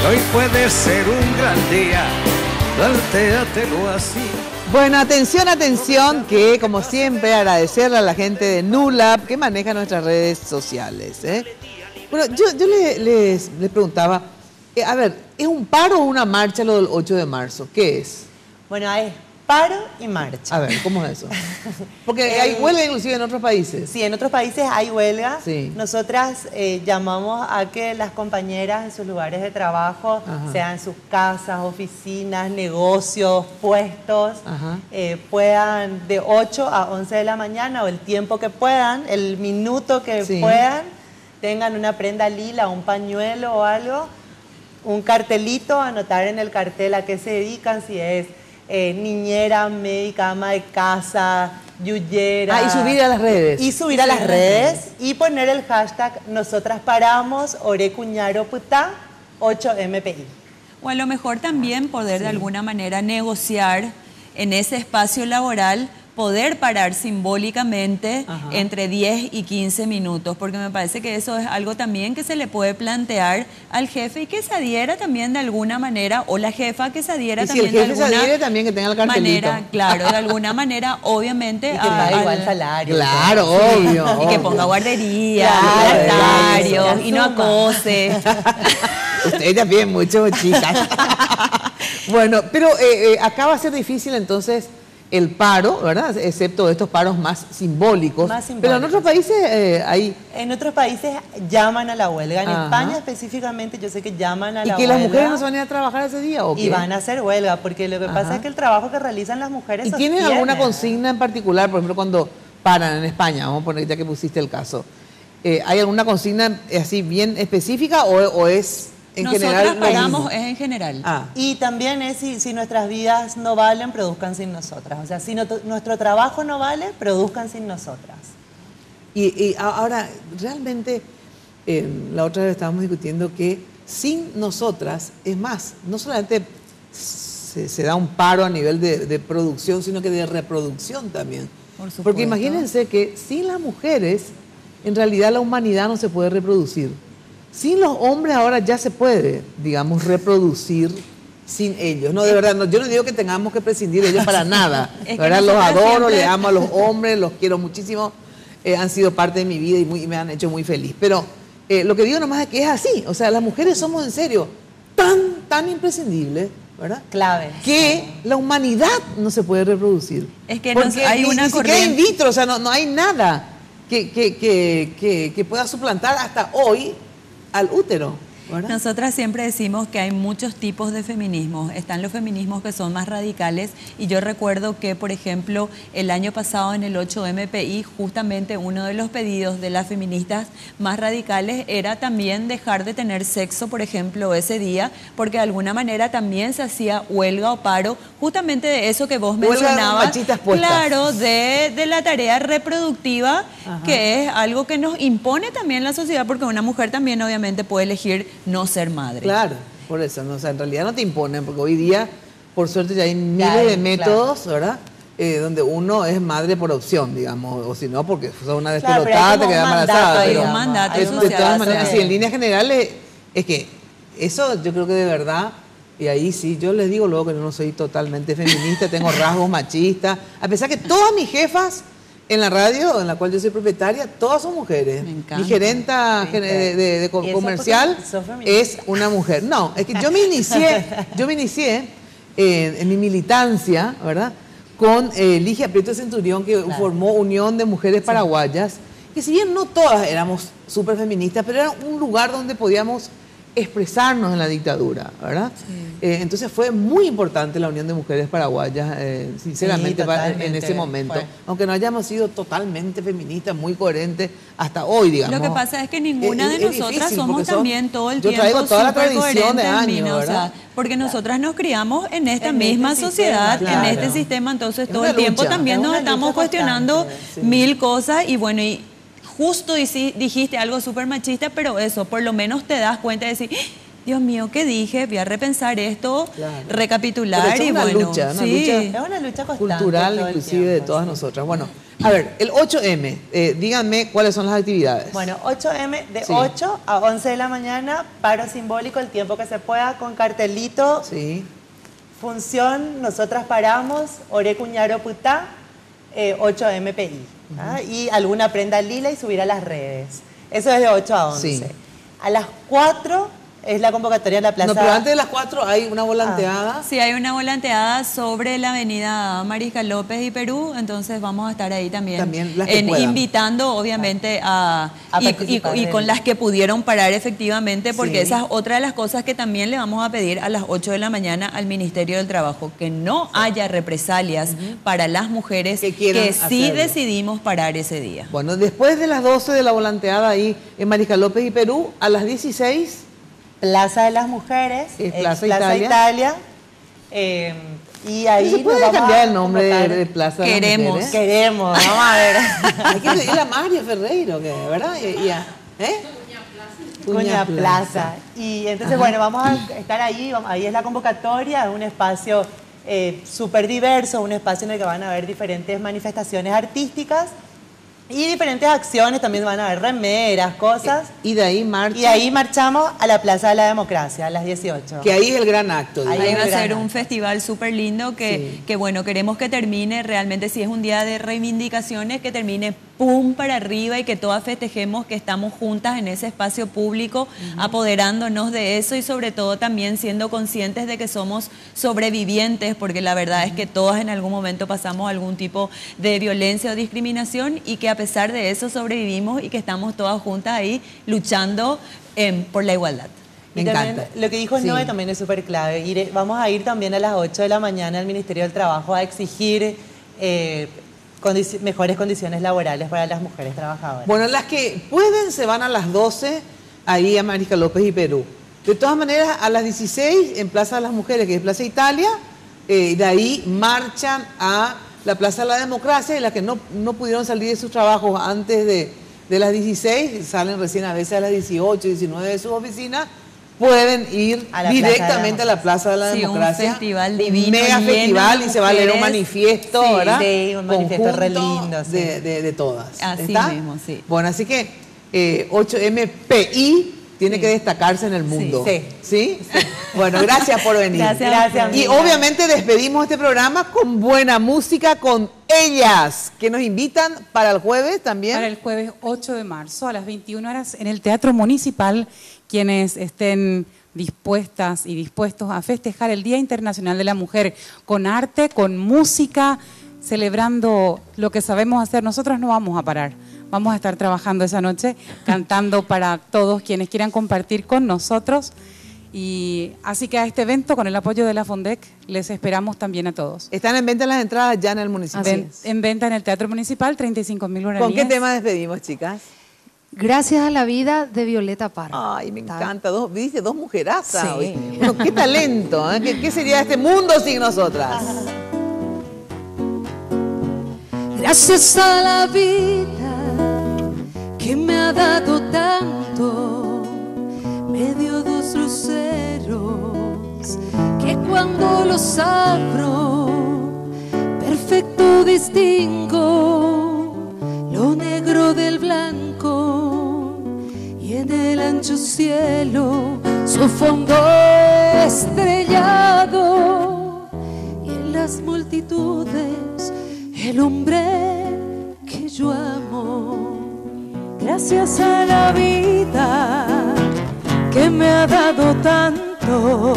Hoy puede ser un gran día, plantéatelo así. Bueno, atención, atención, que como siempre agradecerle a la gente de NULAB que maneja nuestras redes sociales. Bueno, yo les preguntaba, a ver, ¿es un paro o una marcha lo del 8 de marzo? ¿Qué es? Bueno, es paro y marcha. A ver, ¿cómo es eso? Porque hay huelga inclusive en otros países. Sí, en otros países hay huelga. Sí. Nosotras llamamos a que las compañeras en sus lugares de trabajo, sean sus casas, oficinas, negocios, puestos, puedan de 8 a 11 de la mañana o el tiempo que puedan, el minuto que puedan, tengan una prenda lila, un pañuelo o algo, un cartelito, anotar en el cartel a qué se dedican, si es niñera, médica, ama de casa, yuyera. Y subir a las redes. Y subir a las redes y poner el hashtag Nosotras Paramos, Orecuñaro Putá, 8MPI. O a lo mejor también poder de alguna manera negociar en ese espacio laboral, poder parar simbólicamente entre 10 y 15 minutos, porque me parece que eso es algo también que se le puede plantear al jefe y que se adhiera también de alguna manera, o la jefa que se adhiera también de alguna manera. Y si el jefe se adhiere también que tenga el cartelito. Claro, de alguna manera, obviamente. Y que pague igual salario. Claro, obvio. Y que ponga guardería, y no acose. Ustedes ya piden mucho, chicas. Bueno, pero acá va a ser difícil entonces el paro, ¿verdad? Excepto estos paros más simbólicos. Pero en otros países hay... En otros países llaman a la huelga. En España específicamente yo sé que llaman a la huelga. ¿Y que las mujeres no se van a ir a trabajar ese día o qué? Y van a hacer huelga, porque lo que pasa es que el trabajo que realizan las mujeres ¿Y tienen alguna consigna en particular? Por ejemplo, cuando paran en España, vamos a poner ya que pusiste el caso. ¿Hay alguna consigna así bien específica o es... Nosotras paramos es en general. Y también es si nuestras vidas no valen, produzcan sin nosotras. O sea, si nuestro trabajo no vale, produzcan sin nosotras. Y ahora, realmente, la otra vez estábamos discutiendo que sin nosotras, es más, no solamente se da un paro a nivel de producción, sino que de reproducción también. Porque imagínense que sin las mujeres, en realidad la humanidad no se puede reproducir. Sin los hombres ahora ya se puede, digamos, reproducir sin ellos. No, de verdad, no, yo no digo que tengamos que prescindir de ellos para nada. De verdad, los adoro, les amo a los hombres, los quiero muchísimo. Han sido parte de mi vida y me han hecho muy feliz. Pero lo que digo nomás es que es así. O sea, las mujeres somos en serio tan imprescindibles, ¿verdad? Clave. Que la humanidad no se puede reproducir. Es que hay ni siquiera in vitro, o sea, no hay nada que pueda suplantar hasta hoy al útero, ¿verdad? Nosotras siempre decimos que hay muchos tipos de feminismos. Están los feminismos que son más radicales y yo recuerdo que, por ejemplo, el año pasado en el 8MPI, justamente uno de los pedidos de las feministas más radicales era también dejar de tener sexo, por ejemplo, ese día, porque de alguna manera también se hacía huelga o paro, justamente de eso que vos mencionabas. Claro, de la tarea reproductiva, que es algo que nos impone también la sociedad, porque una mujer también obviamente puede elegir no ser madre. Claro, por eso, ¿no? O sea, en realidad no te imponen, porque hoy día, por suerte, ya hay miles de métodos, ¿verdad? Donde uno es madre por opción, digamos, o si no, porque sos una despelotada, te quedas embarazada. Hay un mandato social. De todas maneras, sí, en líneas generales, es que eso yo creo que de verdad, y ahí sí, yo les digo luego que yo no soy totalmente feminista, tengo rasgos machistas, a pesar que todas mis jefas en la radio, en la cual yo soy propietaria, todas son mujeres. Me encanta. Mi gerenta de comercial es una mujer. No, es que yo me inicié en mi militancia, ¿verdad? Con Ligia Prieto Centurión, que formó Unión de Mujeres Paraguayas, que si bien no todas éramos súper feministas, pero era un lugar donde podíamos expresarnos en la dictadura, ¿verdad? Entonces fue muy importante la Unión de Mujeres Paraguayas, sinceramente, en ese momento. Aunque no hayamos sido totalmente feministas, muy coherentes hasta hoy, digamos. Lo que pasa es que ninguna de nosotras somos también todo el tiempo. Yo traigo toda la tradición de años, ¿verdad? O sea, porque nosotras nos criamos en esta misma sociedad, en este sistema, entonces todo el tiempo también nos estamos cuestionando mil cosas y bueno, y justo dijiste algo súper machista, pero eso, por lo menos te das cuenta de decir, Dios mío, ¿qué dije? Voy a repensar esto, recapitular y bueno. Es una lucha constante, cultural, inclusive de todas nosotras. Bueno, a ver, el 8M, díganme cuáles son las actividades. Bueno, 8M de 8 a 11 de la mañana, paro simbólico, el tiempo que se pueda, con cartelito. Función, nosotras paramos, Orecuñaro Putá, 8MPI. Y alguna prenda lila y subir a las redes. Eso es de 8 a 11. A las 4 Es la convocatoria en la plaza. No, pero antes de las 4 hay una volanteada. Sí, hay una volanteada sobre la avenida Mariscal López y Perú, entonces vamos a estar ahí también las que puedan. Invitando obviamente y con las que pudieron parar efectivamente, porque esa es otra de las cosas que también le vamos a pedir a las 8 de la mañana al Ministerio del Trabajo, que no haya represalias para las mujeres que sí decidimos parar ese día. Bueno, después de las 12 de la volanteada ahí en Mariscal López y Perú, a las 16... Plaza de las Mujeres, Plaza Italia. Y ahí ¿se puede cambiar el nombre de Plaza de las Mujeres? Queremos, vamos a ver. Hay que pedir a María Ferreiro, ¿verdad? Cuña Plaza. Y entonces, bueno, vamos a estar ahí. Ahí es la convocatoria, es un espacio súper diverso, un espacio en el que van a haber diferentes manifestaciones artísticas y diferentes acciones. También van a haber remeras, cosas. Y de ahí marchan. Y ahí marchamos a la Plaza de la Democracia a las 18. Que ahí es el gran acto. Ahí va a ser un festival súper lindo que bueno, queremos que termine realmente, si es un día de reivindicaciones, que termine pum para arriba y que todas festejemos que estamos juntas en ese espacio público, apoderándonos de eso y sobre todo también siendo conscientes de que somos sobrevivientes, porque la verdad es que todas en algún momento pasamos algún tipo de violencia o discriminación y que a pesar de eso sobrevivimos y que estamos todas juntas ahí luchando por la igualdad. Me encanta. Lo que dijo Noé también es súper clave. Vamos a ir también a las 8 de la mañana al Ministerio del Trabajo a exigir mejores condiciones laborales para las mujeres trabajadoras. Bueno, las que pueden se van a las 12 ahí a Mariscal López y Perú. De todas maneras, a las 16 en Plaza de las Mujeres, que es Plaza Italia, de ahí marchan a la Plaza de la Democracia, y las que no pudieron salir de sus trabajos antes de las 16, salen recién a veces a las 18, 19 de sus oficinas, pueden ir directamente a la Plaza de la Democracia. Un festival divino, un mega festival, y se va a leer un manifiesto, ¿verdad? Sí, un manifiesto re lindo. De todas. Así mismo, sí. Bueno, así que 8MPI tiene que destacarse en el mundo. Sí. Bueno, gracias por venir. Gracias. Y obviamente despedimos este programa con buena música, con ellas, que nos invitan para el jueves también. Para el jueves 8 de marzo a las 21 horas en el Teatro Municipal, quienes estén dispuestas y dispuestos a festejar el Día Internacional de la Mujer con arte, con música, celebrando lo que sabemos hacer. Nosotros no vamos a parar. Vamos a estar trabajando esa noche, cantando para todos quienes quieran compartir con nosotros. Y así que a este evento, con el apoyo de la Fondec, les esperamos también a todos. ¿Están en venta las entradas ya en el municipio? En venta en el Teatro Municipal, 35.000 guaraníes. ¿Con qué tema despedimos, chicas? Gracias a la vida, de Violeta Parra. Ay, me encanta. Dice dos mujerazas. Sí. Bueno, qué talento. ¿Qué sería este mundo sin nosotras? Gracias a la vida que me ha dado tanto, me dio dos luceros que cuando los abro perfecto distingo lo negro del blanco, y en el ancho cielo su fondo estrellado, y en las multitudes el hombre que yo amo. Gracias a la vida que me ha dado tanto,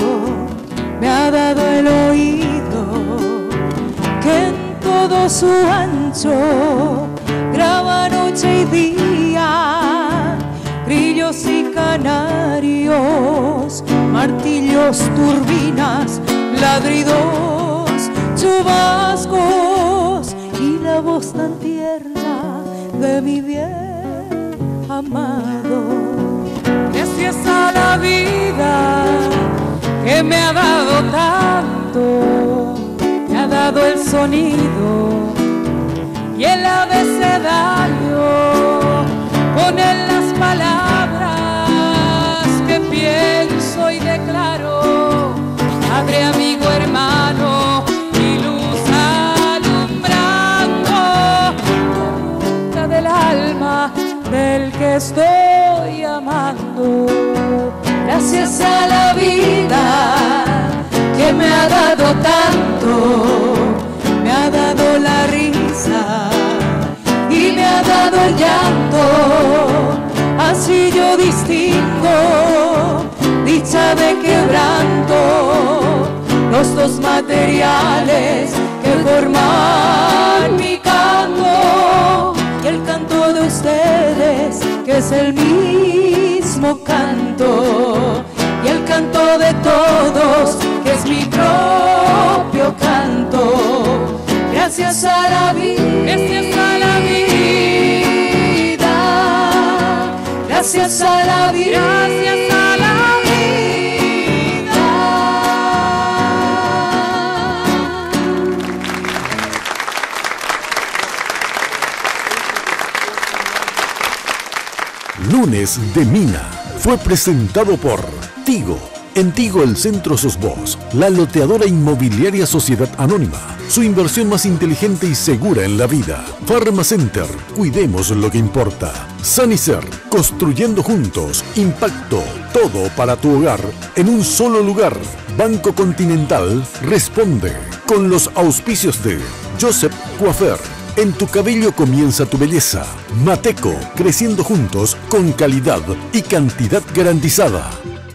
me ha dado el oído que en todo su ancho graba noche y día, grillos y canarios, martillos, turbinas, ladridos, chubascos y la voz tan tierna de mi bien amado. Gracias a la vida que me ha dado tanto, me ha dado el sonido y el abecedario, con él las palabras que pienso y declaro, padre, amigo, hermano y luz alumbrando la ruta del alma del que estoy amando. Gracias a la vida que me ha dado tanto, me ha dado la risa y me ha dado el llanto, así yo distingo dicha de quebranto, los dos materiales que forman mi canto, y el canto de ustedes que es el mismo canto, y el canto de todos que es mi propio canto. Gracias a la vida, gracias a la vida, gracias a la vida, gracias a la Lunes de Mina fue presentado por Tigo. En Tigo el centro sos vos, la loteadora inmobiliaria Sociedad Anónima. Su inversión más inteligente y segura en la vida. Pharmacenter, cuidemos lo que importa. Sanicer, construyendo juntos. Impacto, todo para tu hogar en un solo lugar. Banco Continental responde con los auspicios de Joseph Coiffeur. En tu cabello comienza tu belleza. Mateco, creciendo juntos con calidad y cantidad garantizada.